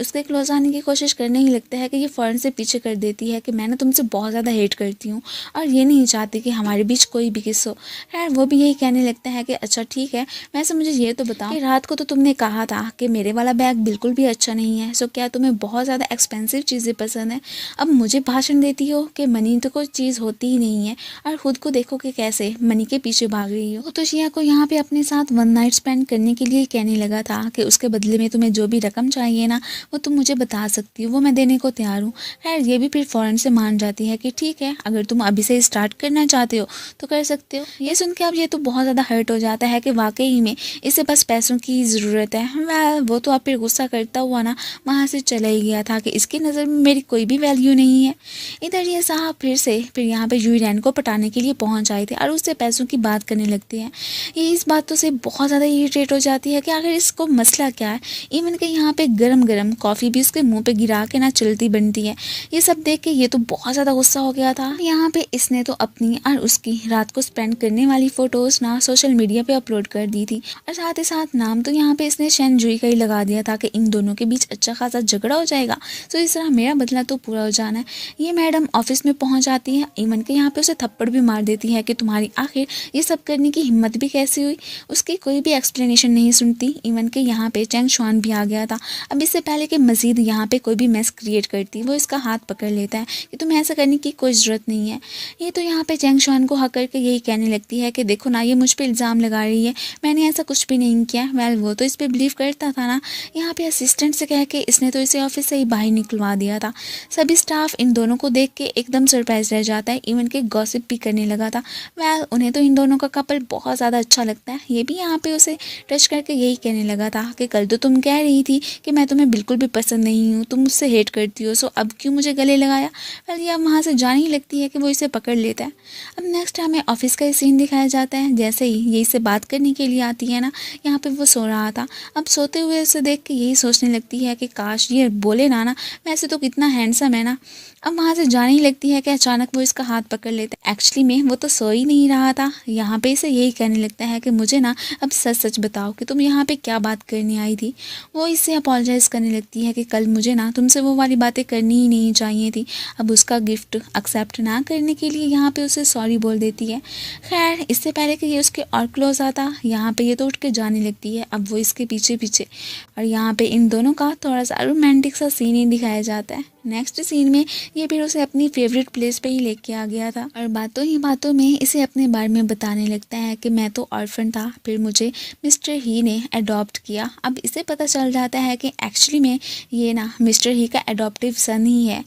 उसके क्लोज आने की कोशिश करने ही लगता है कि ये फ़ौरन से पीछे कर देती है कि मैंने तुमसे बहुत ज़्यादा हेट करती हूँ और ये नहीं चाहती कि हमारे बीच कोई भी किस हो। खैर वो भी यही कहने लगता है कि अच्छा ठीक है, वैसे मुझे ये तो बताओ कि रात को तो तुमने कहा था कि मेरे वाला बैग बिल्कुल भी अच्छा नहीं है, सो क्या तुम्हें बहुत ज़्यादा एक्सपेंसिव चीज़ें पसंद है। अब मुझे भाषण देती हो कि मनी तो कोई चीज़ होती ही नहीं है और ख़ुद को देखो कि कैसे मनी के पीछे भाग रही हो। तो शिया को यहाँ पे अपने साथ वन नाइट स्पेंड करने के लिए कहने लगा था कि उसके बदले में तुम्हें जो भी रकम चाहिए ना वो तुम मुझे बता सकती हो, वो मैं देने को तैयार हूँ। खैर ये भी फिर फ़ौरन से मान जाती है कि ठीक है, अगर तुम अभी से स्टार्ट करना चाहते हो तो कर सकते हो। ये सुन के अब ये तो बहुत ज़्यादा हर्ट हो जाता है कि वाकई में इसे बस पैसों की ज़रूरत है। वो तो अब फिर गुस्सा करता हुआ ना वहाँ से चला ही गया था कि इसकी नज़र में मेरी कोई भी वैल्यू नहीं है। इधर ये साहब फिर यहाँ पे यूई रैन को पटाने के लिए पहुँच आए थे और उससे पैसों की बात करने लगते हैं। ये इस बातों से बहुत ज़्यादा इरिटेट हो जाती है कि आखिर इसको मसला क्या है। इवन कि यहाँ पे गरम गरम कॉफ़ी भी उसके मुँह पे गिरा के ना चलती बनती है। ये सब देख के ये तो बहुत ज़्यादा गुस्सा हो गया था। यहाँ पे इसने तो अब पत्नी और उसकी रात को स्पेंड करने वाली फ़ोटोज़ ना सोशल मीडिया पे अपलोड कर दी थी। और साथ ही साथ नाम तो यहाँ पे इसने शेनजुई का ही लगा दिया था कि इन दोनों के बीच अच्छा खासा झगड़ा हो जाएगा, तो इस तरह मेरा बदला तो पूरा हो जाना है। ये मैडम ऑफिस में पहुँच जाती है, ईमन के यहाँ पे उसे थप्पड़ भी मार देती है कि तुम्हारी आखिर ये सब करने की हिम्मत भी कैसी हुई। उसकी कोई भी एक्सप्लेनेशन नहीं सुनती। ईमन के यहाँ पे चेंग शुआन भी आ गया था। अब इससे पहले कि मज़ीद यहाँ पे कोई भी मैस क्रिएट करती, वो इसका हाथ पकड़ लेता है कि तुम्हें ऐसा करने की कोई ज़रूरत नहीं है। ये तो यहाँ पे चेंग शुआन को हक करके यही कहने लगती है कि देखो ना, ये मुझ पर इल्ज़ाम लगा रही है, मैंने ऐसा कुछ भी नहीं किया। वेल, वो तो इस पर बिलीव करता था ना। यहाँ पे असिस्टेंट से कह के इसने तो इसे ऑफिस से ही बाहर निकलवा दिया था। सभी स्टाफ इन दोनों को देख के एकदम सरप्राइज रह जाता है। इवन के गॉसिप भी करने लगा था। वेल, उन्हें तो इन दोनों का कपल बहुत ज़्यादा अच्छा लगता है। ये भी यहाँ पे उसे टच करके यही कहने लगा था कि कल तो तुम कह रही थी कि मैं तुम्हें बिल्कुल भी पसंद नहीं हूँ, तुम मुझसे हेट करती हो, सो अब क्यों मुझे गले लगाया। वेल, ये अब वहाँ से जाने ही लगती है कि वो इसे पकड़ लेता है। अब नेक्स्ट हमें ऑफिस का सीन दिखाया जाता है। जैसे ही ये इससे बात करने के लिए आती है ना, यहाँ पे वो सो रहा था। अब सोते हुए उसे देख के यही सोचने लगती है कि काश ये बोले ना वैसे तो कितना हैंडसम है ना। अब वहाँ से जाने ही लगती है कि अचानक वो इसका हाथ पकड़ लेता है। एक्चुअली में वो तो सो ही नहीं रहा था। यहाँ पे इसे यही कहने लगता है कि मुझे ना अब सच सच बताओ कि तुम यहाँ पे क्या बात करने आई थी। वो इससे अपोलोजाइज़ करने लगती है कि कल मुझे ना तुमसे वो वाली बातें करनी ही नहीं चाहिए थी। अब उसका गिफ्ट एक्सेप्ट ना करने के लिए यहाँ पे उसे सॉरी बोल देती है। खैर, इससे पहले कि ये उसके और क्लोज आता, यहाँ पे ये तो उठ के जाने लगती है। अब वो इसके पीछे पीछे, और यहाँ पे इन दोनों का थोड़ा सा रोमांटिक सा सीन ही दिखाया जाता है। नेक्स्ट सीन में ये फिर उसे अपनी फेवरेट प्लेस पे ही लेके आ गया था और बातों ही बातों में इसे अपने बारे में बताने लगता है कि मैं तो ऑर्फन था, फिर मुझे मिस्टर ही ने अडॉप्ट किया। अब इसे पता चल जाता है कि एक्चुअली में ये ना मिस्टर ही का अडॉप्टिव सन ही है।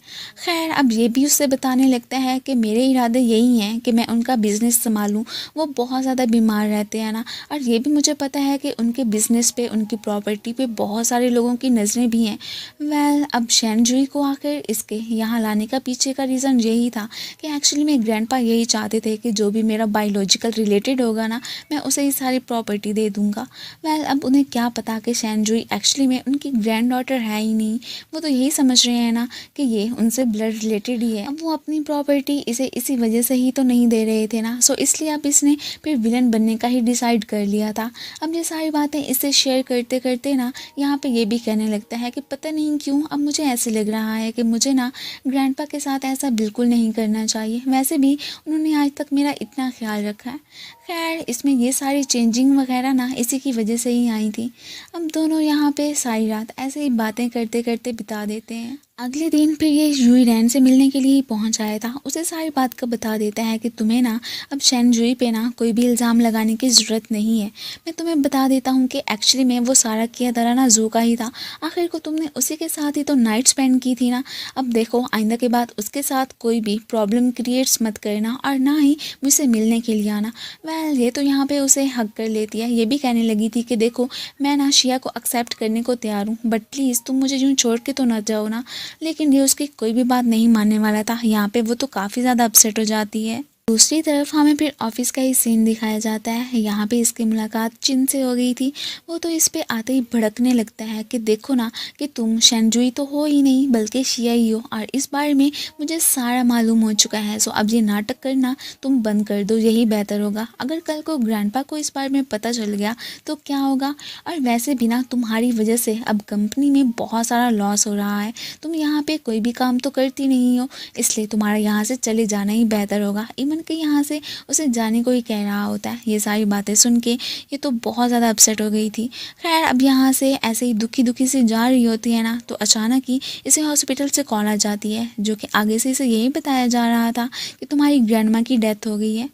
खैर, अब ये भी उससे बताने लगता है कि मेरे इरादे यही हैं कि मैं उनका बिज़नेस संभालूं। वो बहुत ज़्यादा बीमार रहते हैं ना, और ये भी मुझे पता है कि उनके बिज़नेस पे, उनकी प्रॉपर्टी पे बहुत सारे लोगों की नज़रें भी हैं। वेल, अब शेनजुई को आकर इसके यहाँ लाने का पीछे का रीज़न यही था कि एक्चुअली में ग्रैंडपा यही चाहते थे कि जो भी मेरा बायोलॉजिकल रिलेटेड होगा ना, मैं उसे ही सारी प्रॉपर्टी दे दूँगा। वेल, अब उन्हें क्या पता कि शेनजुई एक्चुअली में उनकी ग्रैंड डॉटर है ही नहीं। वो तो यही समझ रहे हैं ना कि ये उनसे ब्लड रिलेटेड ही है। अब वो अपनी प्रॉपर्टी इसे इसी वजह से ही तो नहीं दे रहे थे ना, सो इसलिए अब इसने फिर विलन बनने का ही डिसाइड कर लिया था। अब ये सारी बातें इससे शेयर करते करते ना, यहाँ पे ये भी कहने लगता है कि पता नहीं क्यों अब मुझे ऐसे लग रहा है कि मुझे ना ग्रैंडपा के साथ ऐसा बिल्कुल नहीं करना चाहिए। वैसे भी उन्होंने आज तक मेरा इतना ख्याल रखा है। खैर, इसमें ये सारी चेंजिंग वगैरह ना इसी की वजह से ही आई थी। अब दोनों यहाँ पे सारी रात ऐसे ही बातें करते करते बिता देते हैं। अगले दिन फिर ये जुई रैन से मिलने के लिए ही पहुँच आया था। उसे सारी बात का बता देता है कि तुम्हें ना अब शेनजुई पे ना कोई भी इल्ज़ाम लगाने की ज़रूरत नहीं है। मैं तुम्हें बता देता हूँ कि एक्चुअली में वो सारा किया धरा ना जू का ही था। आखिर को तुमने उसी के साथ ही तो नाइट स्पेंड की थी ना। अब देखो, आइंदा के बाद उसके साथ कोई भी प्रॉब्लम क्रिएट्स मत करना और ना ही मुझसे मिलने के लिए आना। वेल, ये तो यहाँ पे उसे हक कर लेती है। ये भी कहने लगी थी कि देखो, मैं ना शिया को एक्सेप्ट करने को तैयार हूँ, बट प्लीज़ तुम मुझे यूँ छोड़ के तो ना जाओ ना। लेकिन ये उसकी कोई भी बात नहीं मानने वाला था। यहाँ पे वो तो काफ़ी ज़्यादा अपसेट हो जाती है। दूसरी तरफ हमें फिर ऑफिस का ही सीन दिखाया जाता है। यहाँ पे इसकी मुलाकात चिन से हो गई थी। वो तो इस पे आते ही भड़कने लगता है कि देखो ना कि तुम शेनजुई तो हो ही नहीं बल्कि शिया ही हो, और इस बारे में मुझे सारा मालूम हो चुका है। सो अब ये नाटक करना तुम बंद कर दो, यही बेहतर होगा। अगर कल को ग्रैंडपा को इस बारे में पता चल गया तो क्या होगा। और वैसे भी ना तुम्हारी वजह से अब कंपनी में बहुत सारा लॉस हो रहा है। तुम यहाँ पे कोई भी काम तो करती नहीं हो, इसलिए तुम्हारा यहाँ से चले जाना ही बेहतर होगा। इवन के यहाँ से उसे जाने को ही कह रहा होता है। ये सारी बातें सुन के ये तो बहुत ज़्यादा अपसेट हो गई थी। खैर, अब यहाँ से ऐसे ही दुखी दुखी से जा रही होती है ना, तो अचानक ही इसे हॉस्पिटल से कॉल आ जाती है, जो कि आगे से इसे यही बताया जा रहा था कि तुम्हारी ग्रैंडमा की डेथ हो गई है।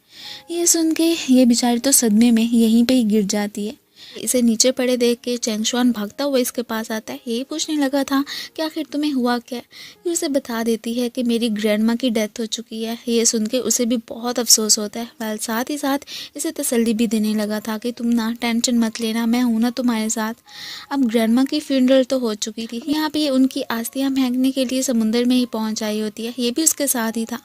ये सुन के ये बेचारी तो सदमे में यहीं पर ही गिर जाती है। इसे नीचे पड़े देख के चेंग शुआन भागता हुआ इसके पास आता है। यही पूछने लगा था कि आखिर तुम्हें हुआ क्या। ये उसे बता देती है कि मेरी ग्रैंडमा की डेथ हो चुकी है। ये सुन के उसे भी बहुत अफसोस होता है। वेल, साथ ही साथ इसे तसल्ली भी देने लगा था कि तुम ना टेंशन मत लेना, मैं हूँ ना तुम्हारे साथ। अब ग्रैंडमा की फ्यूनरल तो हो चुकी थी। यहाँ पे ये उनकी आस्थियाँ फेंकने के लिए समुंदर में ही पहुँच आई होती है। ये भी उसके साथ ही था।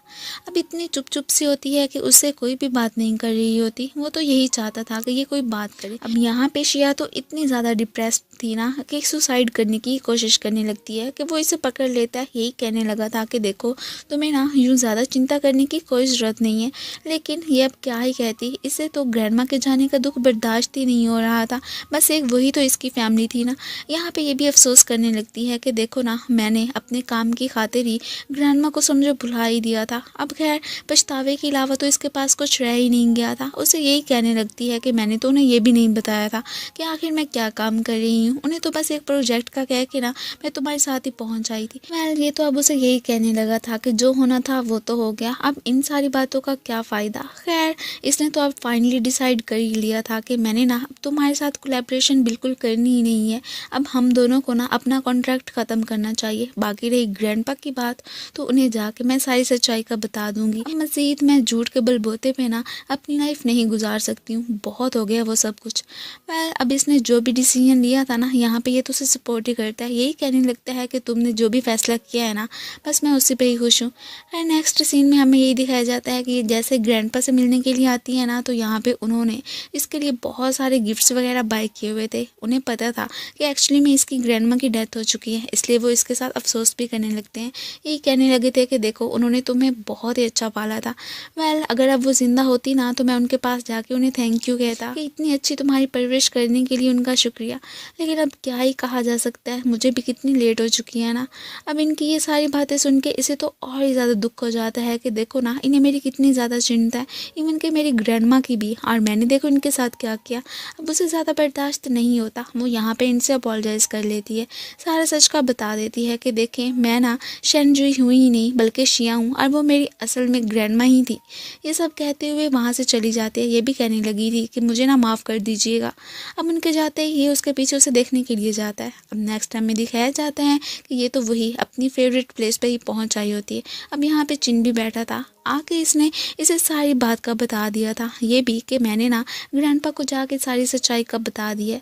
अब इतनी चुप चुप सी होती है कि उससे कोई भी बात नहीं कर रही होती। वो तो यही चाहता था कि ये कोई बात करे। अब यहाँ पे शिया तो इतनी ज़्यादा डिप्रेस्ड थी ना कि सुसाइड करने की कोशिश करने लगती है कि वो इसे पकड़ लेता है। यही कहने लगा था कि देखो तुम्हें ना यूँ ज़्यादा चिंता करने की कोई ज़रूरत नहीं है, लेकिन ये अब क्या ही कहती। इसे तो ग्रैंडमा के जाने का दुख बर्दाश्त ही नहीं हो रहा था, बस एक वही तो इसकी फैमिली थी ना। यहाँ पे ये भी अफसोस करने लगती है कि देखो ना मैंने अपने काम की खातिर ही ग्रैंडमा को समझो भुला ही दिया था। अब खैर पछतावे के अलावा तो इसके पास कुछ रह ही नहीं गया था। उसे यही कहने लगती है कि मैंने तो उन्हें ये भी नहीं बताया था कि आखिर मैं क्या काम कर रही हूँ, उन्हें तो बस एक प्रोजेक्ट का कह के ना मैं तुम्हारे साथ ही पहुँच आई थी। वेल ये तो अब उसे यही कहने लगा था कि जो होना था वो तो हो गया, अब इन सारी बातों का क्या फ़ायदा। खैर इसने तो अब फाइनली डिसाइड कर ही लिया था कि मैंने ना तुम्हारे साथ कोलैबोरेशन बिल्कुल करनी ही नहीं है। अब हम दोनों को ना अपना कॉन्ट्रैक्ट ख़त्म करना चाहिए। बाकी रही ग्रैंडपा की बात तो उन्हें जाके मैं सारी सच्चाई का बता दूंगी। मज़ीद मैं झूठ के बलबूते पे ना अपनी लाइफ नहीं गुजार सकती हूँ, बहुत हो गया वो सब कुछ। वेल अब इसने जो भी डिसीजन लिया था ना यहाँ पे ये तो उसे सपोर्ट ही करता है। यही कहने लगता है कि तुमने जो भी फैसला किया है ना बस मैं उसी पे ही खुश हूँ। एंड नेक्स्ट सीन में हमें यही दिखाया जाता है कि जैसे ग्रैंडपा से मिलने के लिए आती है ना तो यहाँ पे उन्होंने इसके लिए बहुत सारे गिफ्ट्स वगैरह बाय किए हुए थे। उन्हें पता था कि एक्चुअली में इसकी ग्रैंडमा की डेथ हो चुकी है, इसलिए वो इसके साथ अफसोस भी करने लगते हैं। यही कहने लगे थे कि देखो उन्होंने तुम्हें बहुत ही अच्छा पाला था। वेल अगर अब वो ज़िंदा होती ना तो मैं उनके पास जाके उन्हें थैंक यू कहता कि इतनी अच्छी तुम्हारी परवरिश करने के लिए उनका शुक्रिया। लेकिन अब क्या ही कहा जा सकता है, मुझे भी कितनी लेट हो चुकी है ना। अब इनकी ये सारी बातें सुन के इसे तो और ही ज़्यादा दुख हो जाता है कि देखो ना इन्हें मेरी कितनी ज़्यादा चिंता है, इवन कि मेरी ग्रैंडमा की भी, और मैंने देखो इनके साथ क्या किया। अब उसे ज़्यादा बर्दाश्त नहीं होता, वो यहाँ पे इनसे अपोलोजाइज़ कर लेती है, सारा सच का बता देती है कि देखें मैं ना शेनजुई हुई ही नहीं बल्कि शिया हूँ और वो मेरी असल में ग्रैंडमा ही थी। ये सब कहते हुए वहाँ से चली जाती है। ये भी कहने लगी थी कि मुझे ना माफ़ कर दीजिएगा। अब उनके जाते ही ये उसके पीछे उसे देखने के लिए जाता है। अब नेक्स्ट टाइम में दिखाया जाता है कि ये तो वही अपनी फेवरेट प्लेस पे ही पहुँच आई होती है। अब यहाँ पे चिन भी बैठा था, आके इसने इसे सारी बात का बता दिया था, ये भी कि मैंने ना ग्रैंडपा को जाके सारी सच्चाई का बता दी है।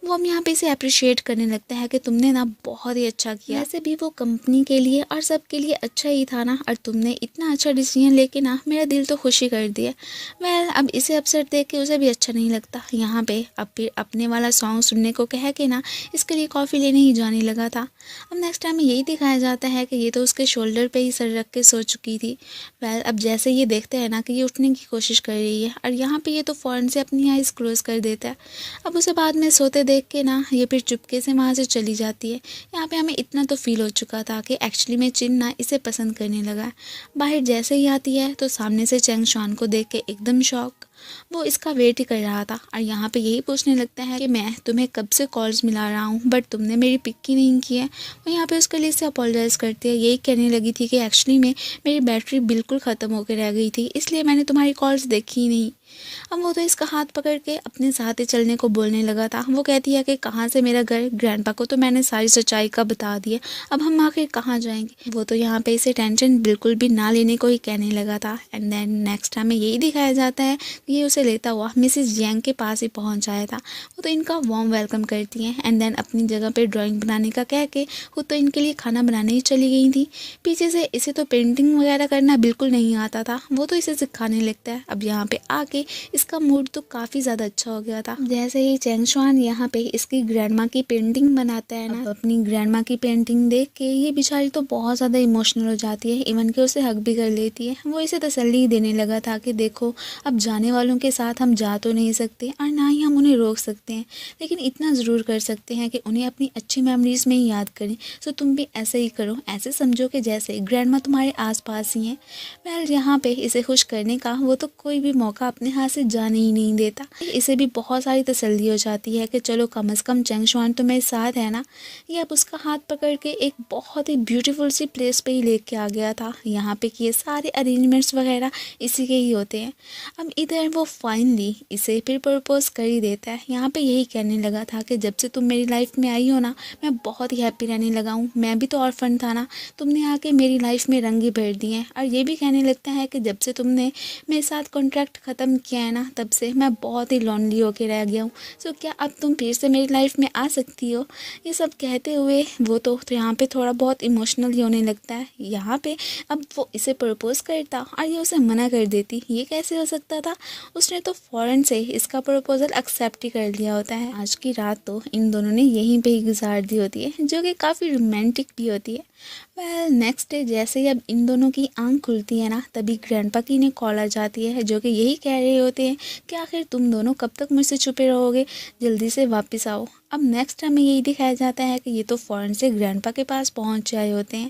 वो अब यहाँ पे इसे अप्रिशिएट करने लगता है कि तुमने ना बहुत ही अच्छा किया। वैसे भी वो कंपनी के लिए और सब के लिए अच्छा ही था ना, और तुमने इतना अच्छा डिसीजन लेके ना मेरा दिल तो खुशी कर दिया। वेल अब इसे अपसेट देख के उसे भी अच्छा नहीं लगता। यहाँ पे अब फिर अपने वाला सॉन्ग सुनने को कह के ना इसके लिए कॉफ़ी लेने ही जाने लगा था। अब नेक्स्ट टाइम में यही दिखाया जाता है कि ये तो उसके शोल्डर पे ही सर रख के सो चुकी थी। वेल अब जैसे ये देखते हैं ना कि ये उठने की कोशिश कर रही है और यहाँ पे ये तो फ़ौरन से अपनी आइज़ क्लोज़ कर देता है। अब उसे बाद में सोते देख के ना ये फिर चुपके से वहाँ से चली जाती है। यहाँ पे हमें इतना तो फील हो चुका था कि एक्चुअली में चिन ना इसे पसंद करने लगा है। बाहर जैसे ही आती है तो सामने से चैंग शुआन को देख के एकदम शॉक, वो इसका वेट ही कर रहा था और यहाँ पे यही पूछने लगता है कि मैं तुम्हें कब से कॉल्स मिला रहा हूँ बट तुमने मेरी पिक ही नहीं की है। वो यहाँ पे उसके लिए से अपोलोजाइज़ करती है। यही कहने लगी थी कि एक्चुअली में मेरी बैटरी बिल्कुल ख़त्म होकर रह गई थी, इसलिए मैंने तुम्हारी कॉल्स देखी ही नहीं। अब वो तो इसका हाथ पकड़ के अपने साथ ही चलने को बोलने लगा था। वो कहती है कि कहाँ से मेरा घर, ग्रैंडपा को तो मैंने सारी सच्चाई का बता दिया, अब हम आखिर कहाँ जाएंगे। वो तो यहाँ पे इसे टेंशन बिल्कुल भी ना लेने को ही कहने लगा था। एंड देन नेक्स्ट टाइम में यही दिखाया जाता है कि ये उसे लेता हुआ मिसिस जैंग के पास ही पहुँच आया था। वो तो इनका वार्म वेलकम करती हैं एंड देन अपनी जगह पर ड्राइंग बनाने का कह के खुद तो इनके लिए खाना बनाने ही चली गई थी। पीछे से इसे तो पेंटिंग वगैरह करना बिल्कुल नहीं आता था, वो तो इसे सिखाने लगता है। अब यहाँ पे आके इसका मूड तो काफ़ी ज़्यादा अच्छा हो गया था। जैसे ही चैंग शुआन यहाँ पे इसकी ग्रैंडमा की पेंटिंग बनाता है ना, अपनी ग्रैंडमा की पेंटिंग देख के ये बेचारी तो बहुत ज़्यादा इमोशनल हो जाती है, इवन के उसे हक भी कर लेती है। वो इसे तसल्ली देने लगा था कि देखो अब जाने वालों के साथ हम जा तो नहीं सकते और ना ही हम उन्हें रोक सकते हैं, लेकिन इतना ज़रूर कर सकते हैं कि उन्हें अपनी अच्छी मेमोरीज़ में ही याद करें। सो तुम भी ऐसे ही करो, ऐसे समझो कि जैसे ग्रैंडमा तुम्हारे आसपास ही हैं। वेल यहाँ पे इसे खुश करने का वो तो कोई भी मौका अपने हाथ से जाने ही नहीं देता। इसे भी बहुत सारी तसल्ली हो जाती है कि चलो कम से कम चैंग शुआन तो मेरे साथ है ना। ये अब उसका हाथ पकड़ के एक बहुत ही ब्यूटीफुल सी प्लेस पे ही लेके आ गया था। यहाँ पे कि ये सारे अरेंजमेंट्स वगैरह इसी के ही होते हैं। अब इधर वो फाइनली इसे फिर प्रपोज कर ही देता है। यहाँ पे यही कहने लगा था कि जब से तुम मेरी लाइफ में आई हो ना मैं बहुत ही हैप्पी रहने लगा हूँ, मैं भी तो ऑर्फन था ना, तुमने आके मेरी लाइफ में रंग ही भर दिए हैं। और ये भी कहने लगता है कि जब से तुमने मेरे साथ कॉन्ट्रैक्ट ख़त्म किया है ना, तब से मैं बहुत ही लॉन्ली होके रह गया हूँ। सो क्या अब तुम फिर से मेरी लाइफ में आ सकती हो? ये सब कहते हुए वो तो यहाँ पे थोड़ा बहुत इमोशनल ही होने लगता है। यहाँ पे अब वो इसे प्रपोज़ करता और ये उसे मना कर देती, ये कैसे हो सकता था? उसने तो फ़ौरन से इसका प्रपोज़ल एक्सेप्ट ही कर लिया होता है। आज की रात तो इन दोनों ने यहीं पे ही गुजार दी होती है, जो कि काफ़ी रोमांटिक भी होती है। वेल नेक्स्ट डे जैसे ही अब इन दोनों की आंख खुलती है ना, तभी ग्रैंडपा की ने कॉल आ जाती है, जो कि यही कह रहे होते हैं कि आखिर तुम दोनों कब तक मुझसे छुपे रहोगे, जल्दी से वापस आओ। अब नेक्स्ट हमें यही दिखाया जाता है कि ये तो फ़ौरन से ग्रैंडपा के पास पहुंच आए होते हैं।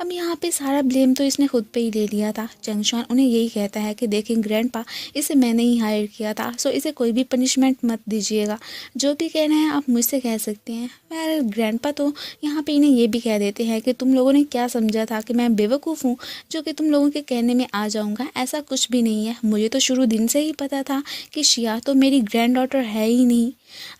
अब यहाँ पे सारा ब्लेम तो इसने खुद पे ही ले लिया था। चंगशान उन्हें यही कहता है कि देखें ग्रैंडपा, इसे मैंने ही हायर किया था, सो इसे कोई भी पनिशमेंट मत दीजिएगा, जो भी कहना है आप मुझसे कह सकते हैं। वेल ग्रैंडपा तो यहाँ पे इन्हें ये भी कह देते हैं कि तुम लोगों ने क्या समझा था कि मैं बेवकूफ़ हूँ जो कि तुम लोगों के कहने में आ जाऊँगा? ऐसा कुछ भी नहीं है, मुझे तो शुरू दिन से ही पता था कि शिया तो मेरी ग्रैंड डॉटर है ही नहीं।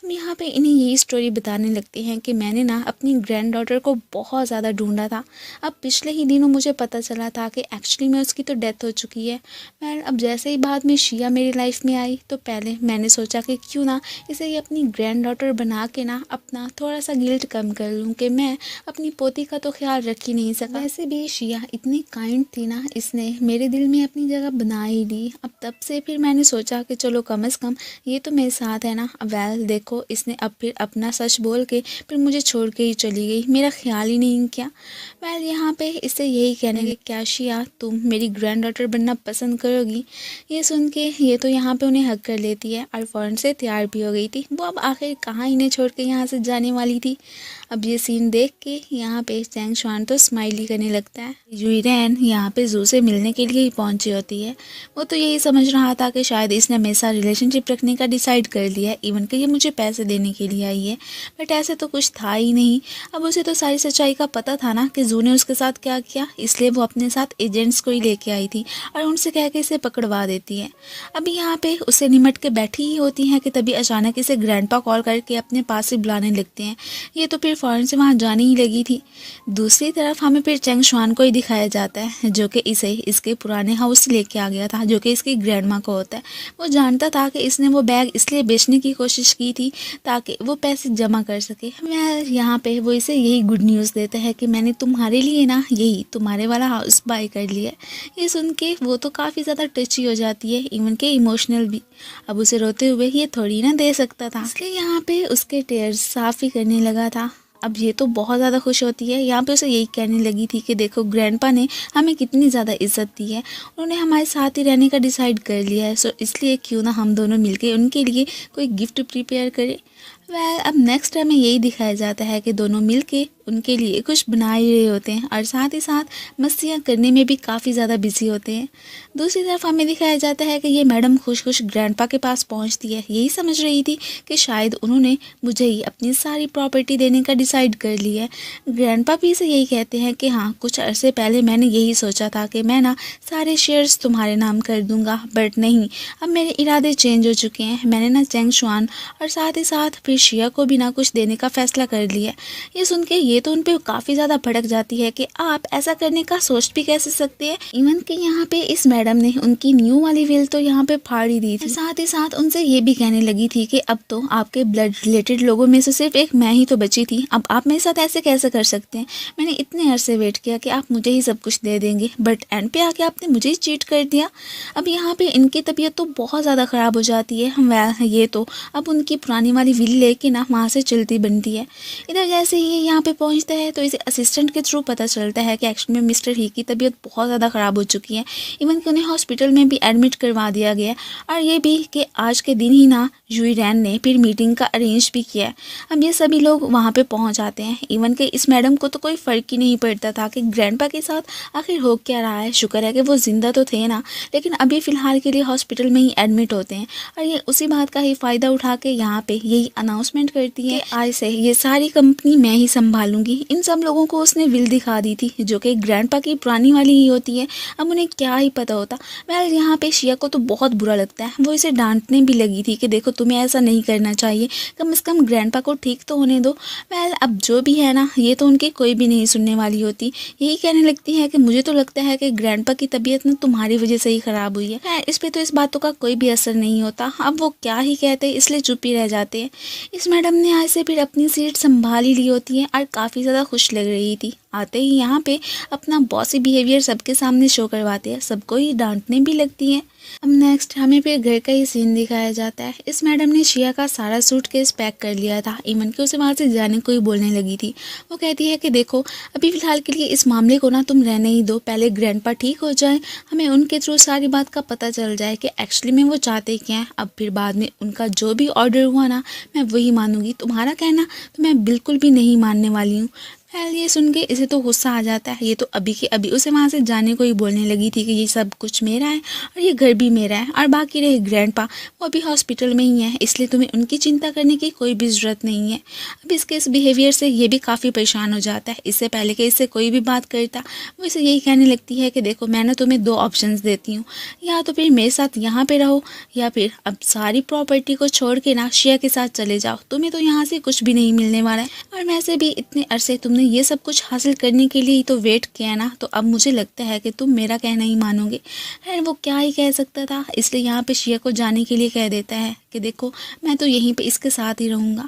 हम यहाँ पे इन्हें यही स्टोरी बताने लगते हैं कि मैंने ना अपनी ग्रैंड डॉटर को बहुत ज़्यादा ढूंढा था। अब पिछले ही दिनों मुझे पता चला था कि एक्चुअली में उसकी तो डेथ हो चुकी है। मैं अब जैसे ही बाद में शिया मेरी लाइफ में आई तो पहले मैंने सोचा कि क्यों ना इसे ये अपनी ग्रैंड डॉटर बना के ना अपना थोड़ा सा गिल्ट कम कर लूँ कि मैं अपनी पोती का तो ख्याल रख ही नहीं सका। वैसे भी शिया इतनी काइंड थी ना, इसने मेरे दिल में अपनी जगह बना ही ली। अब तब से फिर मैंने सोचा कि चलो कम से कम ये तो मेरे साथ है ना। वेल देखो इसने अब फिर अपना सच बोल के फिर मुझे छोड़ के ही चली गई, मेरा ख्याल ही नहीं किया। वेल यहाँ पे इससे यही कहने कि क्या शिया तुम मेरी ग्रैंड डॉटर बनना पसंद करोगी? ये सुन के ये तो यहाँ पे उन्हें हक कर लेती है और फ़ौरन से तैयार भी हो गई थी। वो अब आखिर कहाँ इन्हें छोड़ के यहाँ से जाने वाली थी। अब ये सीन देख के यहाँ पे चैंगशान तो स्माइल ही करने लगता है। युइरेन यहाँ पे जू से मिलने के लिए ही पहुंची होती है। वो तो यही समझ रहा था कि शायद इसने मेरे साथ रिलेशनशिप रखने का डिसाइड कर लिया है, इवन कि ये मुझे पैसे देने के लिए आई है, बट ऐसे तो कुछ था ही नहीं। अब उसे तो सारी सच्चाई का पता था ना कि जू ने उसके साथ क्या किया, इसलिए वो अपने साथ एजेंट्स को ही लेके आई थी और उनसे कह के इसे पकड़वा देती है। अभी यहाँ पे उसे निमट के बैठी ही होती हैं कि तभी अचानक इसे ग्रैंडपा कॉल करके अपने पास से बुलाने लगते हैं। ये तो फिर फ़ौरन से वहाँ जाने ही लगी थी। दूसरी तरफ हमें फिर चैंगशान को ही दिखाया जाता है, जो कि इसे इसके पुराने हाउस लेके आ गया था, जो कि इसकी ग्रैंडमा को होता है। वो जानता था कि इसने वो बैग इसलिए बेचने की कोशिश की थी ताकि वो पैसे जमा कर सके। मैं यहाँ पे वो इसे यही गुड न्यूज़ देता है कि मैंने तुम्हारे लिए ना यही तुम्हारे वाला हाउस बाय कर लिया है। ये सुन के वो तो काफ़ी ज़्यादा टची हो जाती है, इवन के इमोशनल भी। अब उसे रोते हुए ये थोड़ी ना दे सकता था, इसलिए यहाँ पे उसके टेयर्स साफ ही करने लगा था। अब ये तो बहुत ज़्यादा खुश होती है। यहाँ पे उसे यही कहने लगी थी कि देखो ग्रैंडपा ने हमें कितनी ज़्यादा इज्जत दी है, उन्होंने हमारे साथ ही रहने का डिसाइड कर लिया है, सो इसलिए क्यों ना हम दोनों मिलके उनके लिए कोई गिफ्ट प्रिपेयर करें। वेल अब नेक्स्ट हमें यही दिखाया जाता है कि दोनों मिलके उनके लिए कुछ बना ही रहे होते हैं और साथ ही साथ मस्तियाँ करने में भी काफ़ी ज़्यादा बिजी होते हैं। दूसरी तरफ हमें दिखाया जाता है कि ये मैडम खुश खुश ग्रैंडपा के पास पहुंचती है, यही समझ रही थी कि शायद उन्होंने मुझे ही अपनी सारी प्रॉपर्टी देने का डिसाइड कर लिया है। ग्रैंडपा भी इसे यही कहते हैं कि हाँ कुछ अरसे पहले मैंने यही सोचा था कि मैं ना सारे शेयर्स तुम्हारे नाम कर दूंगा, बट नहीं, अब मेरे इरादे चेंज हो चुके हैं। मैंने ना चैंगशान और साथ ही साथ फिर शिया को भी ना कुछ देने का फैसला कर लिया। ये सुन के ये तो उन पे काफ़ी ज़्यादा भड़क जाती है कि आप ऐसा करने का सोच भी कैसे सकते हैं। इवन कि यहाँ पे इस मैडम ने उनकी न्यू वाली विल तो यहाँ पे फाड़ ही दी थी। साथ ही साथ उनसे ये भी कहने लगी थी कि अब तो आपके ब्लड रिलेटेड लोगों में से सिर्फ एक मैं ही तो बची थी, अब आप मेरे साथ ऐसे कैसे कर सकते हैं? मैंने इतने अरसे वेट किया कि आप मुझे ही सब कुछ दे देंगे, बट एंड पे आके आपने मुझे ही चीट कर दिया। अब यहाँ पे इनकी तबीयत तो बहुत ज़्यादा ख़राब हो जाती है। ये तो अब उनकी पुरानी वाली विल लेके ना वहाँ से चलती बनती है। इधर जैसे ही यहाँ पे पहुँचता है तो इसे असिस्टेंट के थ्रू पता चलता है कि एक्चुअली में मिस्टर ही की तबीयत बहुत ज़्यादा ख़राब हो चुकी है, इवन कि उन्हें हॉस्पिटल में भी एडमिट करवा दिया गया और ये भी कि आज के दिन ही ना युइरेन ने फिर मीटिंग का अरेंज भी किया है। अब ये सभी लोग वहाँ पे पहुँच जाते हैं। इवन कि इस मैडम को तो कोई फ़र्क ही नहीं पड़ता था कि ग्रैंडपा के साथ आखिर हो क्या रहा है। शुक्र है कि वो ज़िंदा तो थे ना, लेकिन अभी फ़िलहाल के लिए हॉस्पिटल में ही एडमिट होते हैं और ये उसी बात का ही फ़ायदा उठा के यहाँ पे यही अनाउंसमेंट करती है आज से ये सारी कंपनी मैं ही संभालूँ। संभालूंगी। इन सब लोगों को उसने विल दिखा दी थी जो कि ग्रैंडपा की पुरानी वाली ही होती है। अब उन्हें क्या ही पता होता। वेल यहाँ पे शिया को तो बहुत बुरा लगता है। वो इसे डांटने भी लगी थी कि देखो तुम्हें ऐसा नहीं करना चाहिए, कम से कम ग्रैंडपा को ठीक तो होने दो। वेल अब जो भी है ना, ये तो उनकी कोई भी नहीं सुनने वाली होती। यही कहने लगती है कि मुझे तो लगता है कि ग्रैंडपा की तबीयत ना तुम्हारी वजह से ही खराब हुई है। इस पे तो इस बातों का कोई भी असर नहीं होता। अब वो क्या ही कहते, इसलिए चुप ही रह जाते हैं। इस मैडम ने आज से फिर अपनी सीट संभाल ही ली होती है और काफ़ी ज़्यादा खुश लग रही थी। आते ही यहाँ पे अपना बॉसी बिहेवियर सबके सामने शो करवाते हैं, सबको ही डांटने भी लगती हैं। अब नेक्स्ट हमें फिर घर का ही सीन दिखाया जाता है। इस मैडम ने शिया का सारा सूटकेस पैक कर लिया था, इवन कि उसे वहाँ से जाने को ही बोलने लगी थी। वो कहती है कि देखो अभी फ़िलहाल के लिए इस मामले को ना तुम रहने ही दो, पहले ग्रैंडपा ठीक हो जाए, हमें उनके थ्रू सारी बात का पता चल जाए कि एक्चुअली में वो चाहते क्या हैं। अब फिर बाद में उनका जो भी ऑर्डर हुआ ना मैं वही मानूंगी, तुम्हारा कहना तो मैं बिल्कुल भी नहीं मानने वाली हूँ। ये सुन के इसे तो गुस्सा आ जाता है। ये तो अभी के अभी उसे वहाँ से जाने को ही बोलने लगी थी कि ये सब कुछ मेरा है और ये घर भी मेरा है, और बाकी रहे ग्रैंडपा वो अभी हॉस्पिटल में ही है, इसलिए तुम्हें उनकी चिंता करने की कोई भी ज़रूरत नहीं है। अब इसके इस बिहेवियर से ये भी काफ़ी परेशान हो जाता है। इससे पहले कि इससे कोई भी बात करता वो इसे यही कहने लगती है कि देखो मैंने तुम्हें दो ऑप्शंस देती हूँ, या तो फिर मेरे साथ यहाँ पे रहो या फिर अब सारी प्रॉपर्टी को छोड़ के ना शिया के साथ चले जाओ, तुम्हें तो यहाँ से कुछ भी नहीं मिलने वाला है। और वैसे भी इतने अरसे तुमने ये सब कुछ हासिल करने के लिए ही तो वेट किया ना, तो अब मुझे लगता है कि तुम मेरा कहना ही मानोगे। खैर वो क्या ही कह सकता था, इसलिए यहाँ पे शिया को जाने के लिए कह देता है कि देखो मैं तो यहीं पे इसके साथ ही रहूँगा।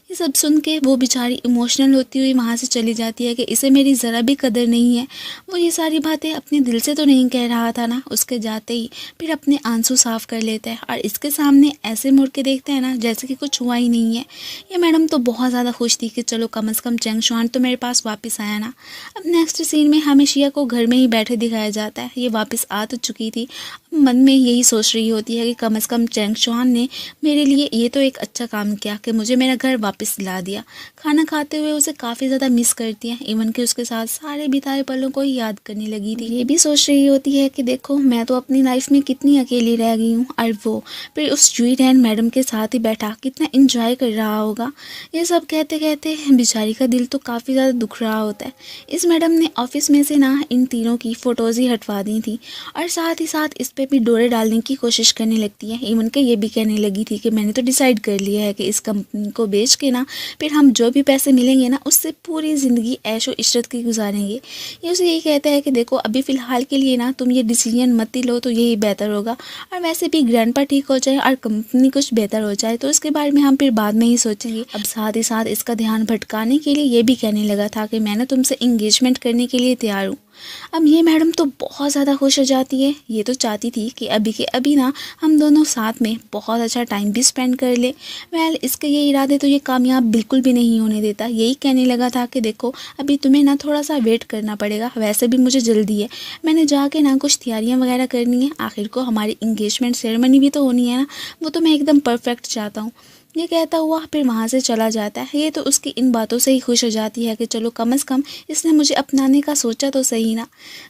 ये सब सुन के वो बेचारी इमोशनल होती हुई वहाँ से चली जाती है कि इसे मेरी ज़रा भी कदर नहीं है। वो ये सारी बातें अपने दिल से तो नहीं कह रहा था ना, उसके जाते ही फिर अपने आंसू साफ कर लेता है और इसके सामने ऐसे मुड़ के देखता है ना जैसे कि कुछ हुआ ही नहीं है। ये मैडम तो बहुत ज़्यादा खुश थी कि चलो कम से कम चेंग शुआन तो मेरे पास वापस आया ना। अब नेक्स्ट सीन में हमें शिया को घर में ही बैठे दिखाया जाता है। ये वापस आ तो चुकी थी, मन में यही सोच रही होती है कि कम से कम चेंग शुआन ने मेरे लिए ये तो एक अच्छा काम किया कि मुझे मेरा घर वापस दिला दिया। खाना खाते हुए उसे काफ़ी ज़्यादा मिस करती है, इवन कि उसके साथ सारे बिताए पलों को ही याद करने लगी थी। ये भी सोच रही होती है कि देखो मैं तो अपनी लाइफ में कितनी अकेली रह गई हूँ, और वो फिर उस जुई रैन मैडम के साथ ही बैठा कितना इंजॉय कर रहा होगा। ये सब कहते कहते बेचारी का दिल तो काफ़ी ज़्यादा दुख रहा होता है। इस मैडम ने ऑफिस में से ना इन तीनों की फ़ोटोज़ ही हटवा दी थी और साथ ही साथ इस पे भी डोरे डालने की कोशिश करने लगती है। इवन के ये भी कहने लगी थी कि मैंने तो डिसाइड कर लिया है कि इस कंपनी को बेच के ना फिर हम जो भी पैसे मिलेंगे ना उससे पूरी ज़िंदगी ऐशो इशरत की गुजारेंगे। ये उसे यही कहता है कि देखो अभी फ़िलहाल के लिए ना तुम ये डिसीजन मत ही लो तो यही बेहतर होगा, और वैसे भी ग्रैंडपा ठीक हो जाए और कंपनी कुछ बेहतर हो जाए तो उसके बारे में हम फिर बाद में ही सोचेंगे। अब साथ ही साथ इसका ध्यान भटकाने के लिए ये भी कहने लगा था कि मैं ना तुमसे इंगेजमेंट करने के लिए तैयार हूँ। अब ये मैडम तो बहुत ज़्यादा खुश हो जाती है। ये तो चाहती थी कि अभी के अभी ना हम दोनों साथ में बहुत अच्छा टाइम भी स्पेंड कर ले। वेल इसके ये इरादे तो ये कामयाब बिल्कुल भी नहीं होने देता। यही कहने लगा था कि देखो अभी तुम्हें ना थोड़ा सा वेट करना पड़ेगा, वैसे भी मुझे जल्दी है, मैंने जाके ना कुछ तैयारियाँ वगैरह करनी है, आखिर को हमारी इंगेजमेंट सेरेमनी भी तो होनी है ना, वो तो मैं एकदम परफेक्ट चाहता हूँ। ये कहता हुआ फिर वहाँ से चला जाता है। ये तो उसकी इन बातों से ही खुश हो जाती है कि चलो कम से कम इसने मुझे अपनाने का सोचा तो सही ना।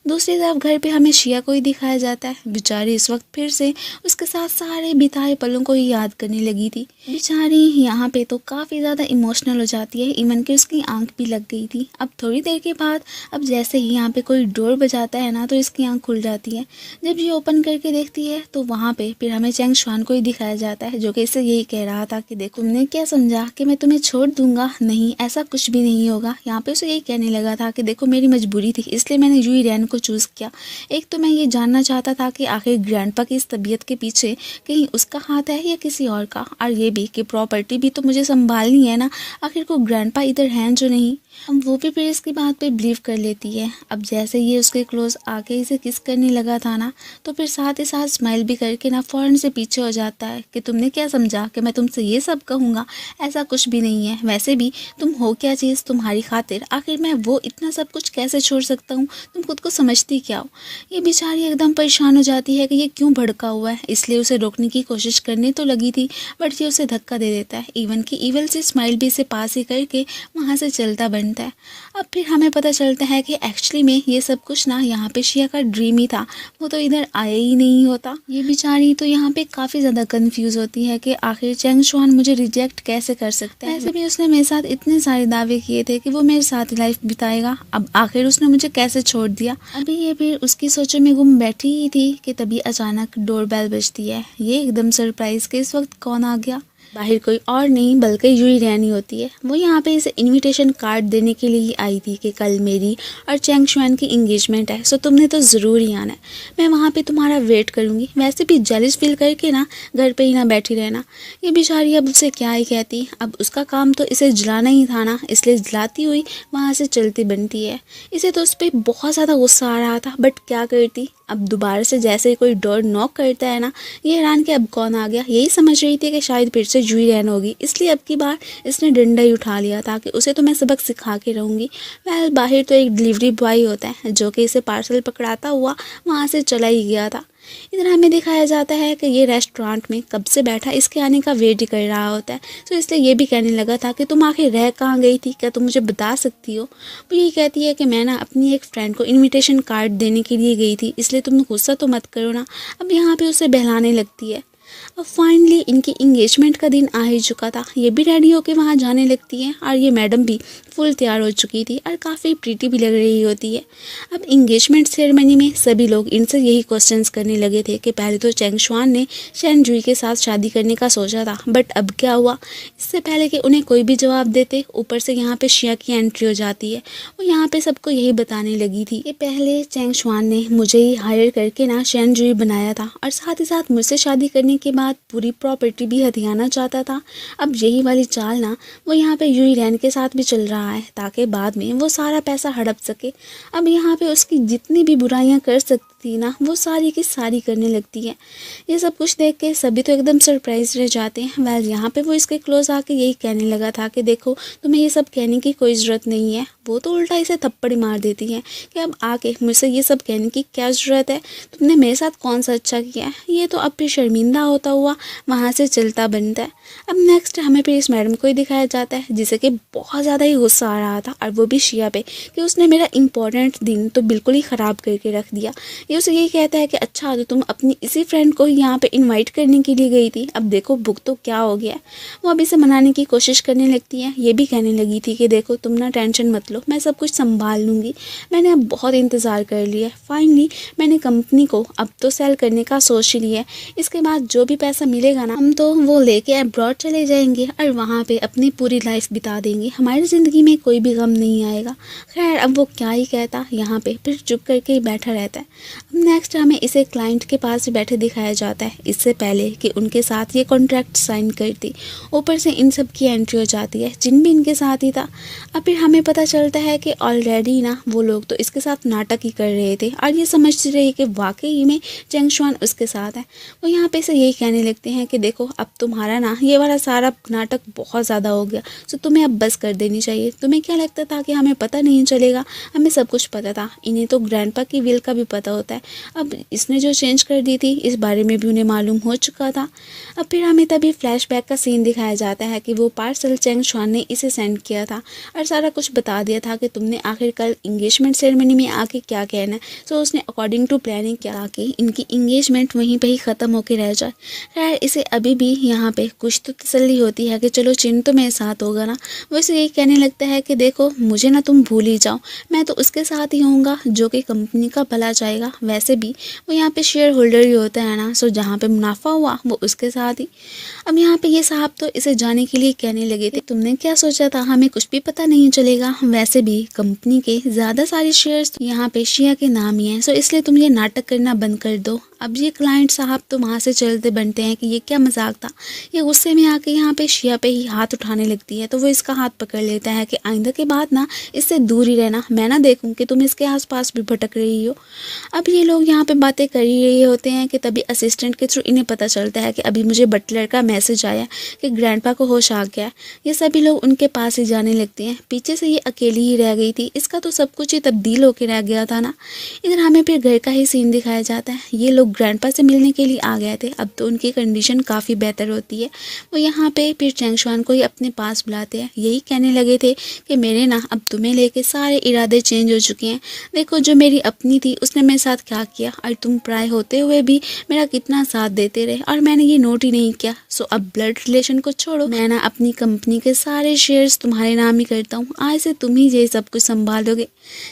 दूसरी तरफ घर पे हमें शिया को ही दिखाया जाता है। बेचारी इस वक्त फिर से उसके साथ सारे बिताए पलों को ही याद करने लगी थी। बेचारी यहाँ पे तो काफ़ी ज़्यादा इमोशनल हो जाती है, इवन कि उसकी आंख भी लग गई थी। अब थोड़ी देर के बाद अब जैसे ही यहाँ पे कोई डोर बजाता है ना तो इसकी आंख खुल जाती है। जब ये ओपन करके देखती है तो वहाँ पे फिर हमें चेंग शुआन को ही दिखाया जाता है, जो कि इससे यही कह रहा था कि देखो तुमने क्या समझा कि मैं तुम्हें छोड़ दूंगा, नहीं ऐसा कुछ भी नहीं होगा। यहाँ पे उसे यही कहने लगा था कि देखो मेरी मजबूरी थी इसलिए मैंने जुई रैन को चूज़ किया। एक तो मैं ये जानना चाहता था कि आखिर ग्रैंडपा की इस तबीयत के पीछे कहीं उसका हाथ है या किसी और का, और ये भी कि प्रॉपर्टी भी तो मुझे संभालनी है ना, आखिर को ग्रैंडपा इधर हैं जो नहीं। अब वो भी फिर इसकी बात पे बिलीव कर लेती है। अब जैसे ये उसके क्लोज आके इसे किस करने लगा था ना तो फिर साथ ही साथ स्माइल भी करके ना फ़ौरन से पीछे हो जाता है कि तुमने क्या समझा कि मैं तुमसे ये सब कहूँगा, ऐसा कुछ भी नहीं है। वैसे भी तुम हो क्या चीज़, तुम्हारी खातिर आखिर मैं वो इतना सब कुछ कैसे छोड़ सकता हूँ, तुम खुद को समझती क्या हो। ये बेचारी एकदम परेशान हो जाती है कि ये क्यों भड़का हुआ है, इसलिए उसे रोकने की कोशिश करने तो लगी थी बट ये उसे धक्का दे देता है। इवन की ईवल से स्माइल भी इसे पास ही करके वहाँ से चलता बनता है। अब फिर हमें पता चलता है कि एक्चुअली में ये सब कुछ ना यहाँ पे शिया का ड्रीम ही था, वो तो इधर आया ही नहीं होता। ये बेचारी तो यहाँ पे काफ़ी ज़्यादा कंफ्यूज होती है कि आखिर चेंग शुआन मुझे रिजेक्ट कैसे कर सकता है। ऐसे भी उसने मेरे साथ इतने सारे दावे किए थे कि वो मेरे साथ लाइफ बिताएगा, अब आखिर उसने मुझे कैसे छोड़ दिया। अभी ये फिर उसकी सोचों में गुम बैठी ही थी कि तभी अचानक डोरबेल बजती है। ये एकदम सरप्राइज के इस वक्त कौन आ गया। बाहर कोई और नहीं बल्कि यूई रैनी होती है। वो यहाँ पे इसे इनविटेशन कार्ड देने के लिए ही आई थी कि कल मेरी और चैंग शुआन की इंगेजमेंट है, सो तुमने तो ज़रूर ही आना है। मैं वहाँ पे तुम्हारा वेट करूँगी। वैसे भी जेलस फील करके ना घर पे ही ना बैठी रहना। ये बेचारी अब उसे क्या ही कहती, अब उसका काम तो इसे जलाना ही था ना, इसलिए जलाती हुई वहाँ से चलती बनती है। इसे तो उस पर बहुत ज़्यादा गुस्सा आ रहा था, बट क्या करती। अब दोबारा से जैसे ही कोई डोर नॉक करता है ना, ये हैरान कि अब कौन आ गया। यही समझ रही थी कि शायद फिर से जूही रैन होगी, इसलिए अब की बार इसने डंडा ही उठा लिया था कि उसे तो मैं सबक सिखा के रहूँगी। वह बाहर तो एक डिलीवरी बॉय होता है जो कि इसे पार्सल पकड़ाता हुआ वहाँ से चला ही गया था। इधर हमें दिखाया जाता है कि ये रेस्टोरेंट में कब से बैठा इसके आने का वेट ही कर रहा होता है। तो इसलिए ये भी कहने लगा था कि तुम आखिर रह कहाँ गई थी, क्या तुम मुझे बता सकती हो। वो यही कहती है कि मैं ना अपनी एक फ्रेंड को इनविटेशन कार्ड देने के लिए गई थी, इसलिए तुम गुस्सा तो मत करो ना। अब यहाँ पे उसे बहलाने लगती है। अब फाइनली इनकी इंगेजमेंट का दिन आ ही चुका था। ये भी रेडी होके वहाँ जाने लगती है और ये मैडम भी फुल तैयार हो चुकी थी और काफ़ी प्रीटी भी लग रही होती है। अब इंगेजमेंट सेरेमनी में सभी लोग इनसे यही क्वेश्चंस करने लगे थे कि पहले तो चैंग शुआन ने शैन जुई के साथ शादी करने का सोचा था, बट अब क्या हुआ। इससे पहले कि उन्हें कोई भी जवाब देते, ऊपर से यहाँ पे शिया की एंट्री हो जाती है। वो यहाँ पे सबको यही बताने लगी थी कि पहले चैंग शुआन ने मुझे ही हायर करके ना शैन जुई बनाया था और साथ ही साथ मुझसे शादी करने के बाद पूरी प्रॉपर्टी भी हथियाना चाहता था। अब यही वाली चाल ना वो यहाँ पे यूई रैन के साथ भी चल रहा है ताकि बाद में वो सारा पैसा हड़प सके। अब यहाँ पे उसकी जितनी भी बुराइयां कर सकती थी ना, वो सारी की सारी करने लगती है। ये सब कुछ देख के सभी तो एकदम सरप्राइज रह जाते हैं। वेल यहाँ पे वो इसके क्लोज आके यही कहने लगा था कि देखो तुम्हें ये सब कहने की कोई ज़रूरत नहीं है। वो तो उल्टा इसे थप्पड़ मार देती है कि अब आके मुझसे ये सब कहने की क्या ज़रूरत है, तुमने मेरे साथ कौन सा अच्छा किया है। ये तो अब भी शर्मिंदा होता हुआ वहाँ से चलता बनता है। अब नेक्स्ट हमें फिर इस मैडम को ही दिखाया जाता है जिसे कि बहुत ज़्यादा ही गुस्सा आ रहा था, और वो भी शिया पे कि उसने मेरा इंपॉर्टेंट दिन तो बिल्कुल ही ख़राब करके रख दिया। ये उसे यही कहता है कि अच्छा तो तुम अपनी इसी फ्रेंड को यहाँ पे इनवाइट करने के लिए गई थी, अब देखो बुक तो क्या हो गया। वो अब इसे मनाने की कोशिश करने लगती है। ये भी कहने लगी थी कि देखो तुम ना टेंशन मत लो, मैं सब कुछ संभाल लूँगी। मैंने अब बहुत इंतज़ार कर लिया है, फाइनली मैंने कंपनी को अब तो सेल करने का सोच ही लिया है। इसके बाद जो भी पैसा मिलेगा ना, हम तो वो लेके अब्रॉड चले जाएंगे और वहाँ पे अपनी पूरी लाइफ बिता देंगे। हमारी ज़िंदगी में कोई भी गम नहीं आएगा। खैर अब वो क्या ही कहता, यहाँ पे फिर चुप करके ही बैठा रहता है। अब नेक्स्ट हमें इसे क्लाइंट के पास बैठे दिखाया जाता है, इससे पहले कि उनके साथ ये कॉन्ट्रैक्ट साइन करती। ऊपर से इन सब की एंट्री हो जाती है, जिन भी इनके साथ ही था। अब फिर हमें पता चलता है कि ऑलरेडी ना वो लोग तो इसके साथ नाटक ही कर रहे थे और ये समझते रहे कि वाकई में चैंग शुआन उसके साथ है। वो यहाँ पे से यही कहने लगते हैं कि देखो अब तुम्हारा ना ये वाला सारा नाटक बहुत ज़्यादा हो गया, सो तुम्हें अब बस कर देनी चाहिए। तुम्हें क्या लगता था कि हमें पता नहीं चलेगा, हमें सब कुछ पता था। इन्हें तो ग्रैंडपा की विल का भी पता होता है। अब इसने जो चेंज कर दी थी इस बारे में भी उन्हें मालूम हो चुका था। अब फिर हमें तभी फ्लैशबैक का सीन दिखाया जाता है कि वो पार्सल चैंग शुआन ने इसे सेंड किया था और सारा कुछ बता दिया था कि तुमने आखिर कल इंगेजमेंट सेरेमनी में आके क्या कहना है। सो उसने अकॉर्डिंग टू प्लानिंग क्या कि इनकी इंगेजमेंट वहीं पे ही ख़त्म होके रह जाए। खैर इसे अभी भी यहाँ पे कुछ तो तसल्ली होती है कि चलो चिन तो मेरे साथ होगा ना। वैसे यही कहने लगता है कि देखो मुझे ना तुम भूल ही जाओ, मैं तो उसके साथ ही होऊंगा जो कि कंपनी का भला चाहेगा। वैसे भी वो यहाँ पे शेयर होल्डर ही होता है ना, सो जहाँ पे मुनाफा हुआ वो उसके साथ ही। अब यहाँ पे ये साहब तो इसे जाने के लिए कहने लगे थे, तुमने क्या सोचा था हमें कुछ भी पता नहीं चलेगा। वैसे भी कंपनी के ज़्यादा सारे शेयर्स यहाँ पे शिया के नाम ही हैं, सो इसलिए तुम ये नाटक करना बंद कर दो। अब ये क्लाइंट साहब तो वहाँ से चलते बनते हैं कि ये क्या मजाक था। ये गुस्से में आके यहाँ पे शिया पे ही हाथ उठाने लगती है, तो वो इसका हाथ पकड़ लेता है कि आइंदा के बाद ना इससे दूर ही रहना, मैं ना देखूँ कि तुम इसके आसपास भी भटक रही हो। अब ये लोग यहाँ पे बातें कर ही रहे होते हैं कि तभी असिस्टेंट के थ्रू इन्हें पता चलता है कि अभी मुझे बटलर का मैसेज आया कि ग्रैंडपा को होश आ गया है। ये सभी लोग उनके पास ही जाने लगते हैं। पीछे से ये अकेली ही रह गई थी, इसका तो सब कुछ ही तब्दील होके रह गया था ना। इधर हमें फिर घर का ही सीन दिखाया जाता है। ये लोग ग्रैंडपा से मिलने के लिए आ गए थे, अब तो उनकी कंडीशन काफ़ी बेहतर होती है। वो यहाँ पे फिर चैंग शुआन को ही अपने पास बुलाते हैं। यही कहने लगे थे कि मेरे ना अब तुम्हें लेके सारे इरादे चेंज हो चुके हैं। देखो जो मेरी अपनी थी उसने मेरे साथ क्या किया और तुम पराए होते हुए भी मेरा कितना साथ देते रहे, और मैंने ये नोट ही नहीं किया, सो अब ब्लड रिलेशन को छोड़ो, मैं ना अपनी कंपनी के सारे शेयर्स तुम्हारे नाम ही करता हूँ, आज से तुम ही ये सब कुछ संभालोगे।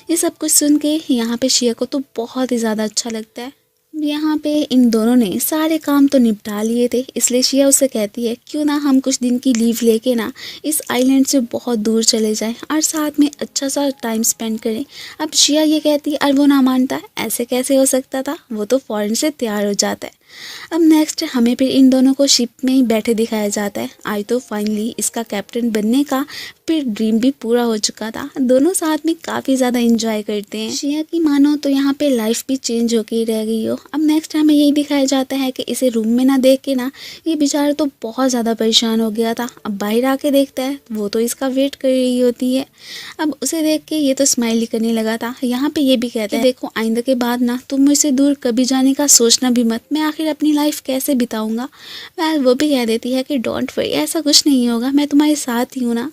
ये सब कुछ सुन के यहाँ पे शिया को तो बहुत ही ज़्यादा अच्छा लगता है। यहाँ पे इन दोनों ने सारे काम तो निपटा लिए थे, इसलिए शिया उससे कहती है क्यों ना हम कुछ दिन की लीव लेके ना इस आइलैंड से बहुत दूर चले जाएं और साथ में अच्छा सा टाइम स्पेंड करें। अब शिया ये कहती है और वो ना मानता है, ऐसे कैसे हो सकता था, वो तो फौरन से तैयार हो जाता है। अब नेक्स्ट हमें फिर इन दोनों को शिप में ही बैठे दिखाया जाता है। आज तो फाइनली इसका कैप्टन बनने का फिर ड्रीम भी पूरा हो चुका था। दोनों साथ में काफ़ी ज़्यादा एंजॉय करते हैं। शिया की मानो तो यहाँ पे लाइफ भी चेंज होके ही रह गई हो। अब नेक्स्ट हमें यही दिखाया जाता है कि इसे रूम में ना देख के ना ये बेचारा तो बहुत ज़्यादा परेशान हो गया था। अब बाहर आके देखता है वो तो इसका वेट कर रही होती है। अब उसे देख के ये तो स्माइल करने लगा था। यहाँ पे ये भी कहते हैं देखो आइंदा के बाद ना तुम मुझसे दूर कभी जाने का सोचना भी मत, मैं आखिर अपनी लाइफ कैसे बिताऊंगा। वह वो भी कह देती है कि डोंट वरी, ऐसा कुछ नहीं होगा, मैं तुम्हारे साथ ही हूँ ना।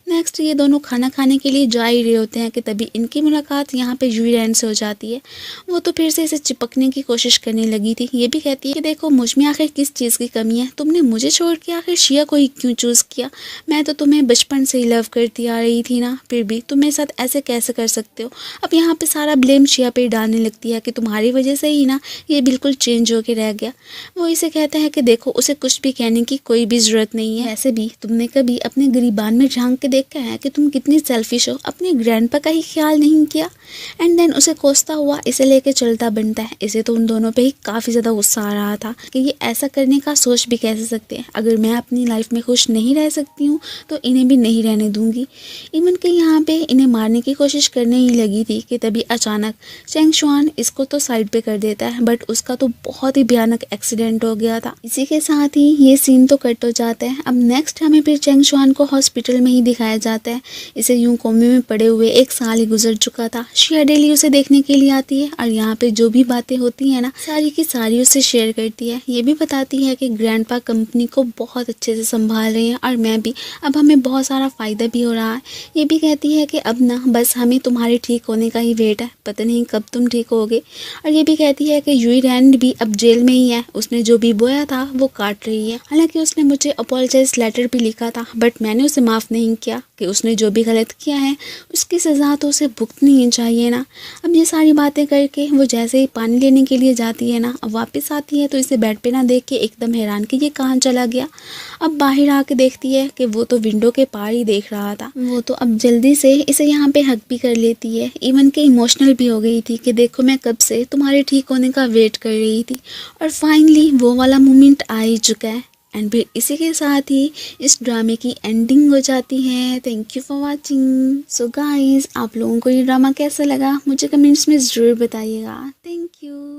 नेक्स्ट ये दोनों खाना खाने के लिए जा ही रहे होते हैं कि तभी इनकी मुलाकात यहाँ पे यूरेन से हो जाती है। वो तो फिर से इसे चिपकने की कोशिश करने लगी थी। ये भी कहती है कि देखो मुझ में आखिर किस चीज़ की कमी है, तुमने मुझे छोड़ के आखिर शिया को ही क्यों चूज़ किया। मैं तो तुम्हें बचपन से ही लव करती आ रही थी ना, फिर भी तुम मेरे साथ ऐसे कैसे कर सकते हो। अब यहाँ पे सारा ब्लेम शिया पे डालने लगती है कि तुम्हारी वजह से ही ना ये बिल्कुल चेंज होके रह गया। वो इसे कहता है कि देखो उसे कुछ भी कहने की कोई भी ज़रूरत नहीं है, ऐसे भी तुमने कभी अपने गरीबान में झांक के देखा है कि तुम कितनी सेल्फिश हो, अपने ग्रैंडपा का ही ख्याल नहीं किया। एंड देन उसे कोसता हुआ इसे लेके चलता बनता है। इसे तो उन दोनों पे ही काफ़ी ज़्यादा गुस्सा आ रहा था कि ये ऐसा करने का सोच भी कैसे सकते हैं। अगर मैं अपनी लाइफ में खुश नहीं रह सकती हूँ तो इन्हें भी नहीं रहने दूंगी। इवन के यहाँ पे इन्हें मारने की कोशिश करने ही लगी थी कि तभी अचानक चेंग शुआन इसको तो साइड पे कर देता है, बट उसका तो बहुत ही भयानक एक्सीडेंट हो गया था। इसी के साथ ही ये सीन तो कट हो जाता है। अब नेक्स्ट हमें फिर चेंग शुआन को हॉस्पिटल में ही दिखाया जाता है। इसे यूं कोमे में पड़े हुए 1 साल ही गुजर चुका था। शिया डेली उसे देखने के लिए आती है और यहाँ पे जो भी बातें होती है ना सारी की सारी उससे शेयर करती है। ये भी बताती है कि ग्रैंडपा कंपनी को बहुत अच्छे से संभाल रहे हैं और मैं भी, अब हमें बहुत सारा फ़ायदा भी हो रहा है। ये भी कहती है कि अब ना बस हमें तुम्हारे ठीक होने का ही वेट है, पता नहीं कब तुम ठीक होगे। और ये भी कहती है कि यूई रैंड भी अब जेल में ही है, उसने जो भी बोया था वो काट रही है। हालांकि उसने मुझे अपोलोजाइज लेटर भी लिखा था, बट मैंने उसे माफ़ नहीं किया कि उसने जो भी गलत किया है उसकी सज़ा तो उसे भुगतनी ही चाहिए ना। अब ये सारी बातें करके वो जैसे ही पानी लेने के लिए जाती है ना, अब वापस आती है तो इसे बेड पे ना देख के एकदम हैरान कि ये कहाँ चला गया। अब बाहर आके देखती है कि वो तो विंडो के पार ही देख रहा था। वो तो अब जल्दी से इसे यहाँ पे हक भी कर लेती है, इवन के इमोशनल भी हो गई थी कि देखो मैं कब से तुम्हारे ठीक होने का वेट कर रही थी और फाइनली वो वाला मोमेंट आ ही चुका है। एंड फिर इसी के साथ ही इस ड्रामे की एंडिंग हो जाती है। Thank you for watching. So guys, आप लोगों को ये ड्रामा कैसा लगा मुझे कमेंट्स में ज़रूर बताइएगा। Thank you.